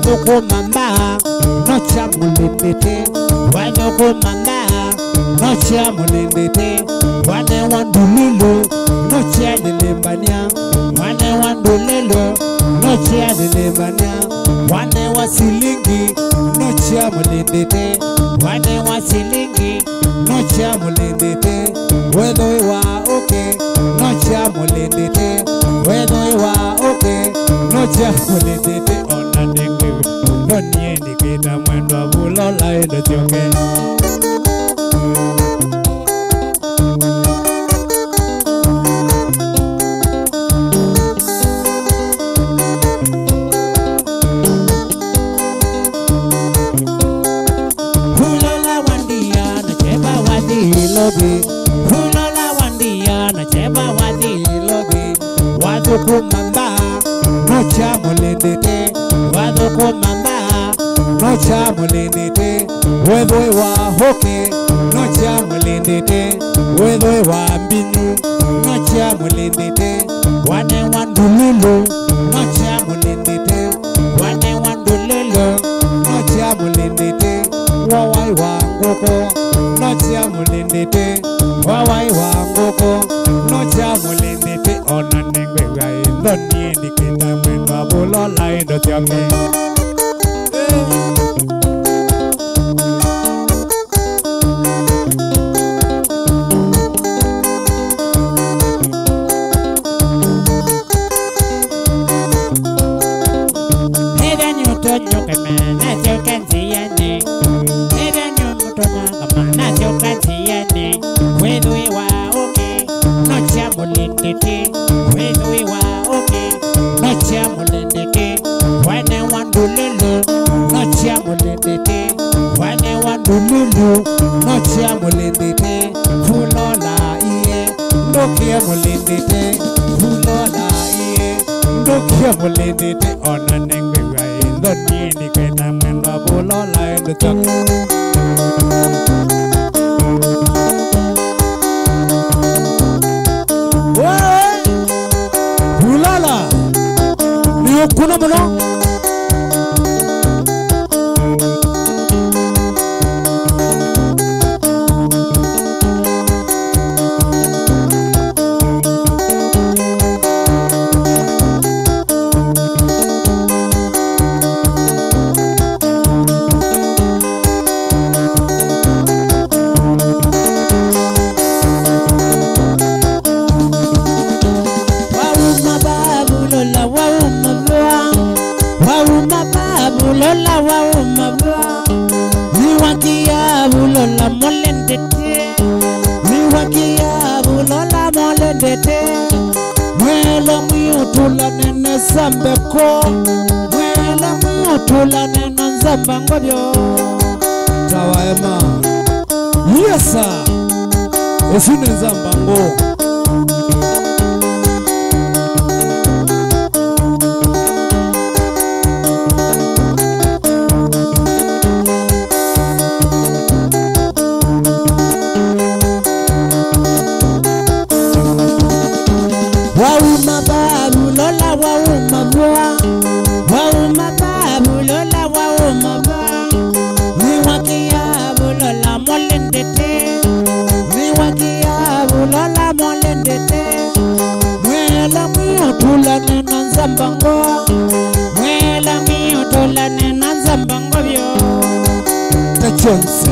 wadukumamba nocha mulindete wadukumamba nocha mulindete wane wandulilo nocha lilembania wane wandulilo nocha lilembania wane wasilingi nocha mulindete wane wasilingi nocha mulindete wedo iwa okay nocha mulindete wedo iwa okay nocha mulindete onandenge nonye nikita mwendo abulola endo tioke Hulola wandia na cheba wadi lobi wadukumamba nocha mulindete wadukumamba nocha mulindete wedwe wa hoke nocha mulindete wedwe wa mbinu nocha mulindete wane wandululu nocha mulindete wane wandululu nocha mulindete wawai wangoko nocha mulindete wawai wangoko nocha mulindete onanengwe gai ndoni nikita mwendo abulola endo tiame Eden yutonyo kemana chokanziane Eden yutonyo kemana chokanziane Wedwe wa oke nocha mulindete Wedwe wa oke nocha mulindete Wane wandululu nocha mulindete Wane wandululu nocha mulindete Fulola iye ndokia mulindete Fulola iye ndokia mulindete onanengwe gai ndoni nikita mwendo abulola endo tioke Hulala niyo kuna muno Lola wa umabwa Miwakia bulola molendete Miwakia bulola molendete Mwela miutula nene zambeko Mwela miutula nene zambangobyo Tawaema Yesa Esune zambango Wauma babu lola wauma bwa Wauma babu lola wauma bwa Miwakia bulola molendete Miwakia bulola molendete Mwela miutula nena nzambango Mwela miutula nena nzambango byo Tachonse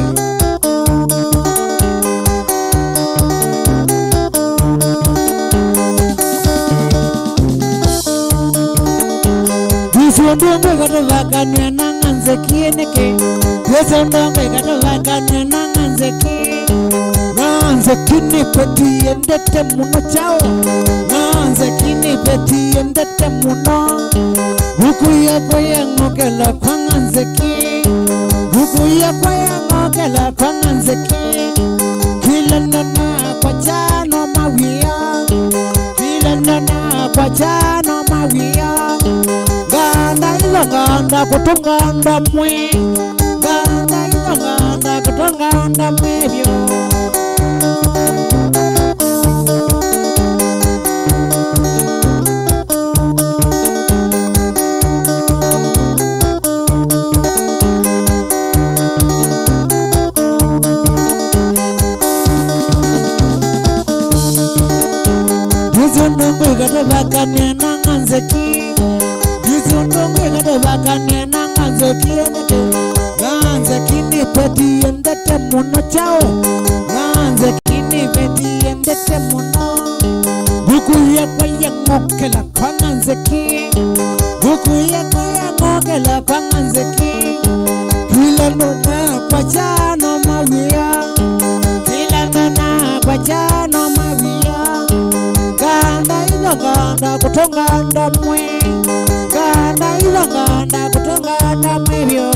Ndongo gato vakanwe na nganze kieneke Yeso ndongo gato vakanwe na nganze ki Nganze kini peti endete muno chao Nganze kini peti endete muno Huku ya kwaya ngokela kwa nganze ki Huku ya kwaya ngokela kwa nganze ki Kila nana kwa jano mawia Kila nana kwa jano mawia Ganda kutunganda mwe Ganda kutunganda mwebyo gade bakane na nganzeki Dizundungi gade bakane na nganzeki Nganzeki ni peti endete muno chao Nganzeki ni peti endete muno Buku ya kwa ya ngokela kwa nganzeki Buku ya kwa ya ngokela kwa nganzeki Kila nona kwa chano mawia Kila nona kwa chano mawia Ganda ilo ganda kutonganda mwe Ganda ilo ganda kutonganda mwebyo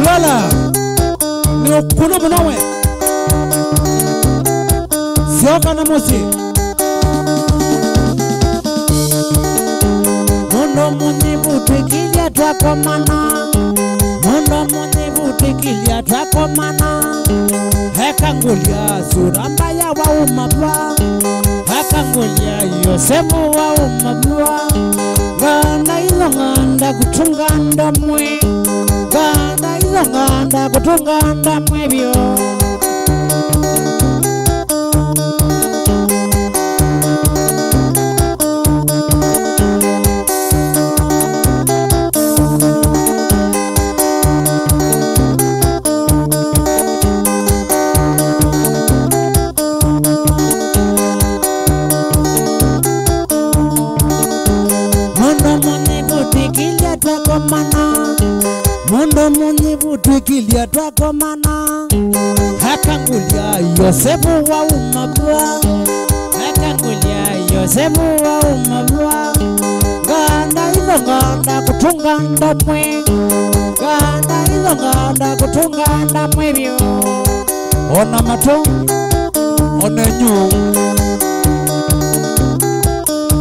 Lala ni okuno munowe Sioka na musi Mundo muni butikilia twako mana Mundo muni butikilia twako mana Heka ngulia suramba ya wa umabwa Heka ngulia yosemu wa umabwa Ganda ilo nganda kutunganda mwe Ganda ilo nganda kutunganda mwebyo Mundo muni butikilia twako mana Hakangulia Yosefu wa umabwa Hakangulia Yosefu wa umabwa Ganda ilo ganda kutunganda mwe Ganda ilo ganda kutunganda mwebyo Ona mato Ona nyu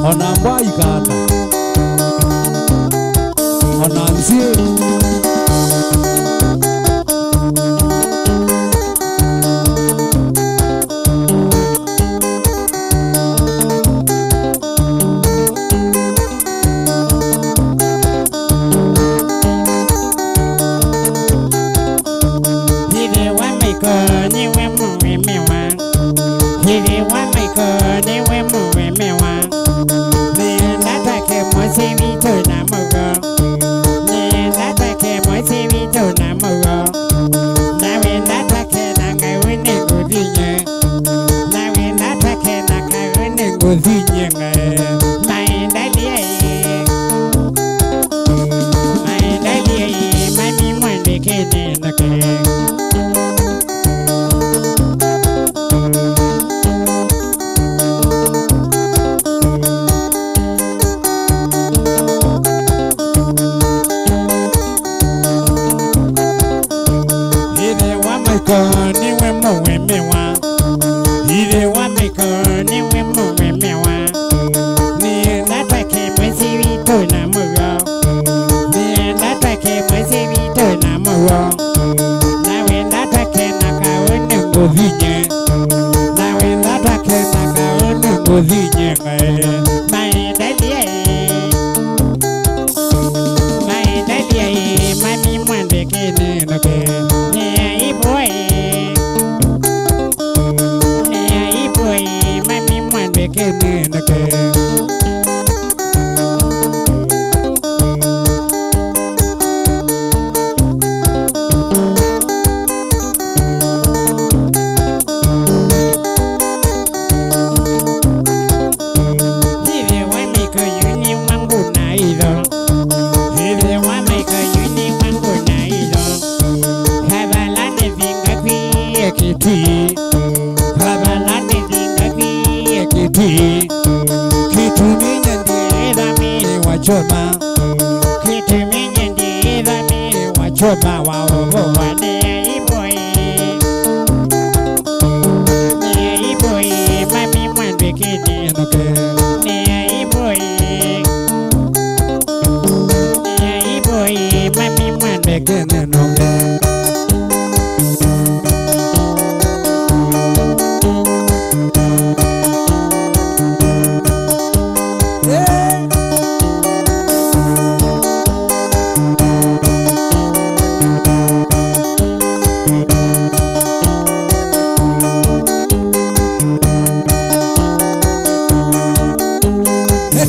Ona mba ikanda Ona nzie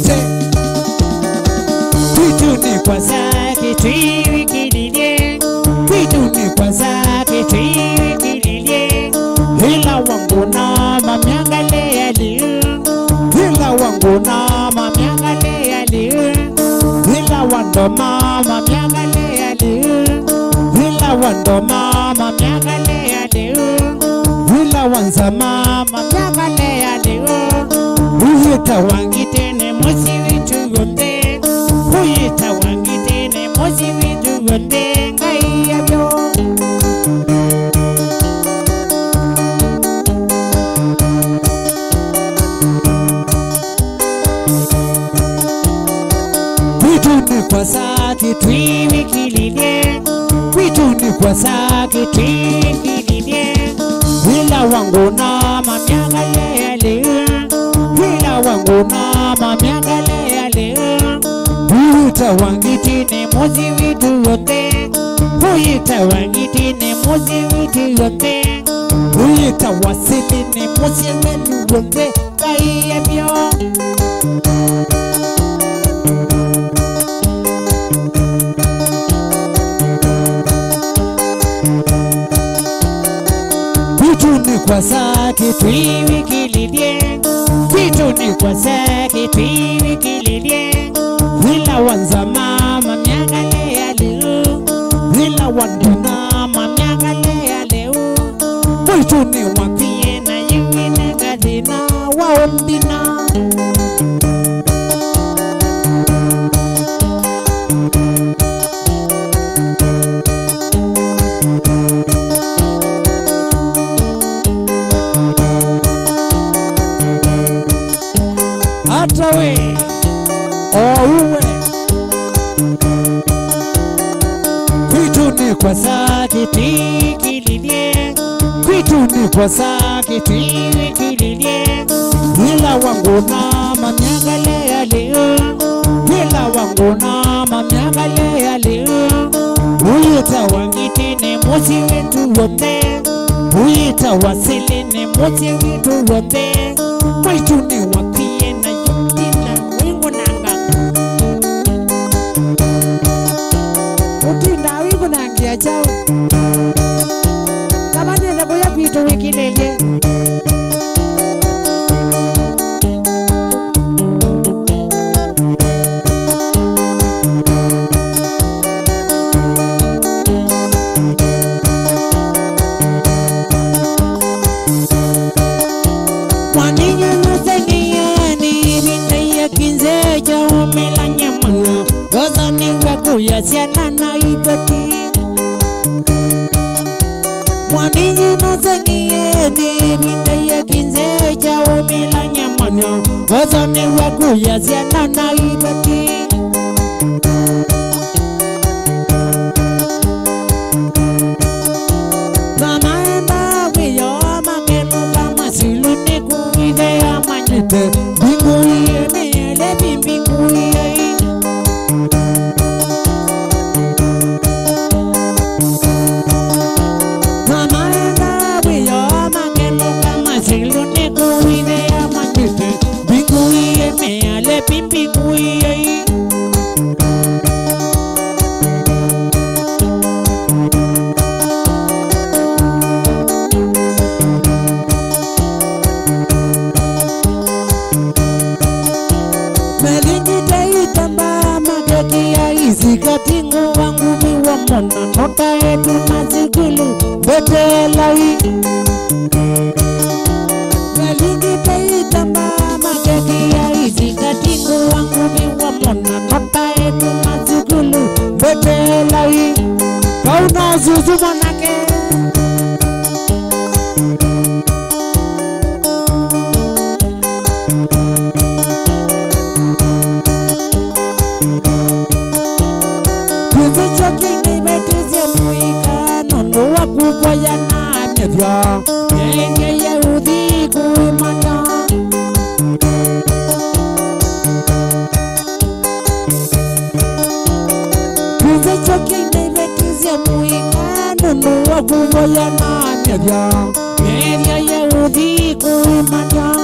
wote twituni kwa zake twiwikililie, twituni kwa zake twiwikililie, ila wangu na mamyangale yaliyo, ila wangu na mamyangale yaliyo, ila wando mama myangale yaliyo, ila wando mama myangale yaliyo, ila wanza mama myangale yaliyo, uyita wangitene mosi vitu yonde, uyita wangitene mosi vitu yonde ngai yabyo. Twituni kwa zake twiwikililie, twituni kwa zake twiwikililie, ila wangu na mamyangale yaliyo, ila wangu na mamyangale yaliyo, uyita wangitine mozi vitu yote, uyita wangitine mozi vitu yote, uyita wasiline mozi vitu yote kai yabyo. Twituni kwa zake twiwikililie, twituni kwa zake twiwikililie, ila wanza mama myangale yaliyo, ila wanduna mamyangale yaliyo, twituni wapie na yewine gadina waombina. Atawe ouwe twituni kwa zake twiwikililie, twituni kwa zake twiwikililie, ila wangu na mamyangale yaliyo, ila wangu na mamyangale yaliyo, uyita wangitine mosi wetu wote, uyita wasiline mosi wetu wote, twituni wapie na yutina wingu nanga, utinda wingu nangia chao, kama nenda kuya kwitu wikilele. Siana na ibati mwaninyi nozangieni minde ya kinze jao mila nyamano wazane wakuya siana na ibati kama enda wiyo mangenu kama siluni kuide ya manyete bingu iye mele bimbingu iye. Zikatingu wangu miwa mona nota etu mazikulu betelai Melingi teitamba mageki ya izikatingu wangu miwa mona nota etu mazikulu betelai Kauna zuzu manake wakubwa yananevya yenye Yehudi kuimana kuze choki nimetizia muikano ndo wakubwa yananevya yenye Yehudi kuimana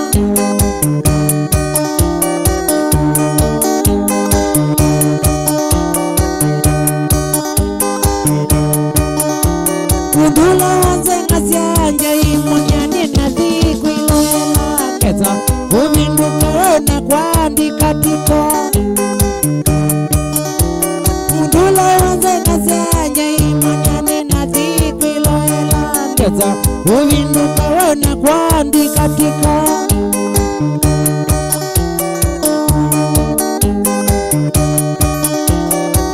uvinduka wona kuandikatika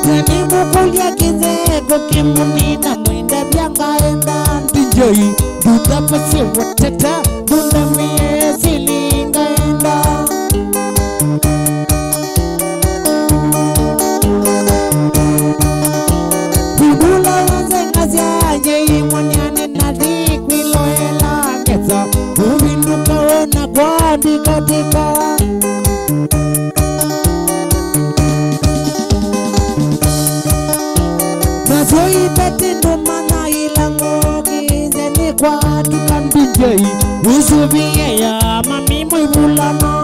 nanimukulya kizeko kimunina mwinda vyangaenda ndinjoi dudapasi wateta dundamie silingaenda dudula wazengazyaje imwanyane nadhikwiloelangeza uvinduka wona kuandikatika nazoipetindumana ilangokize kwatukambinjei usuvie ya mamimwivulana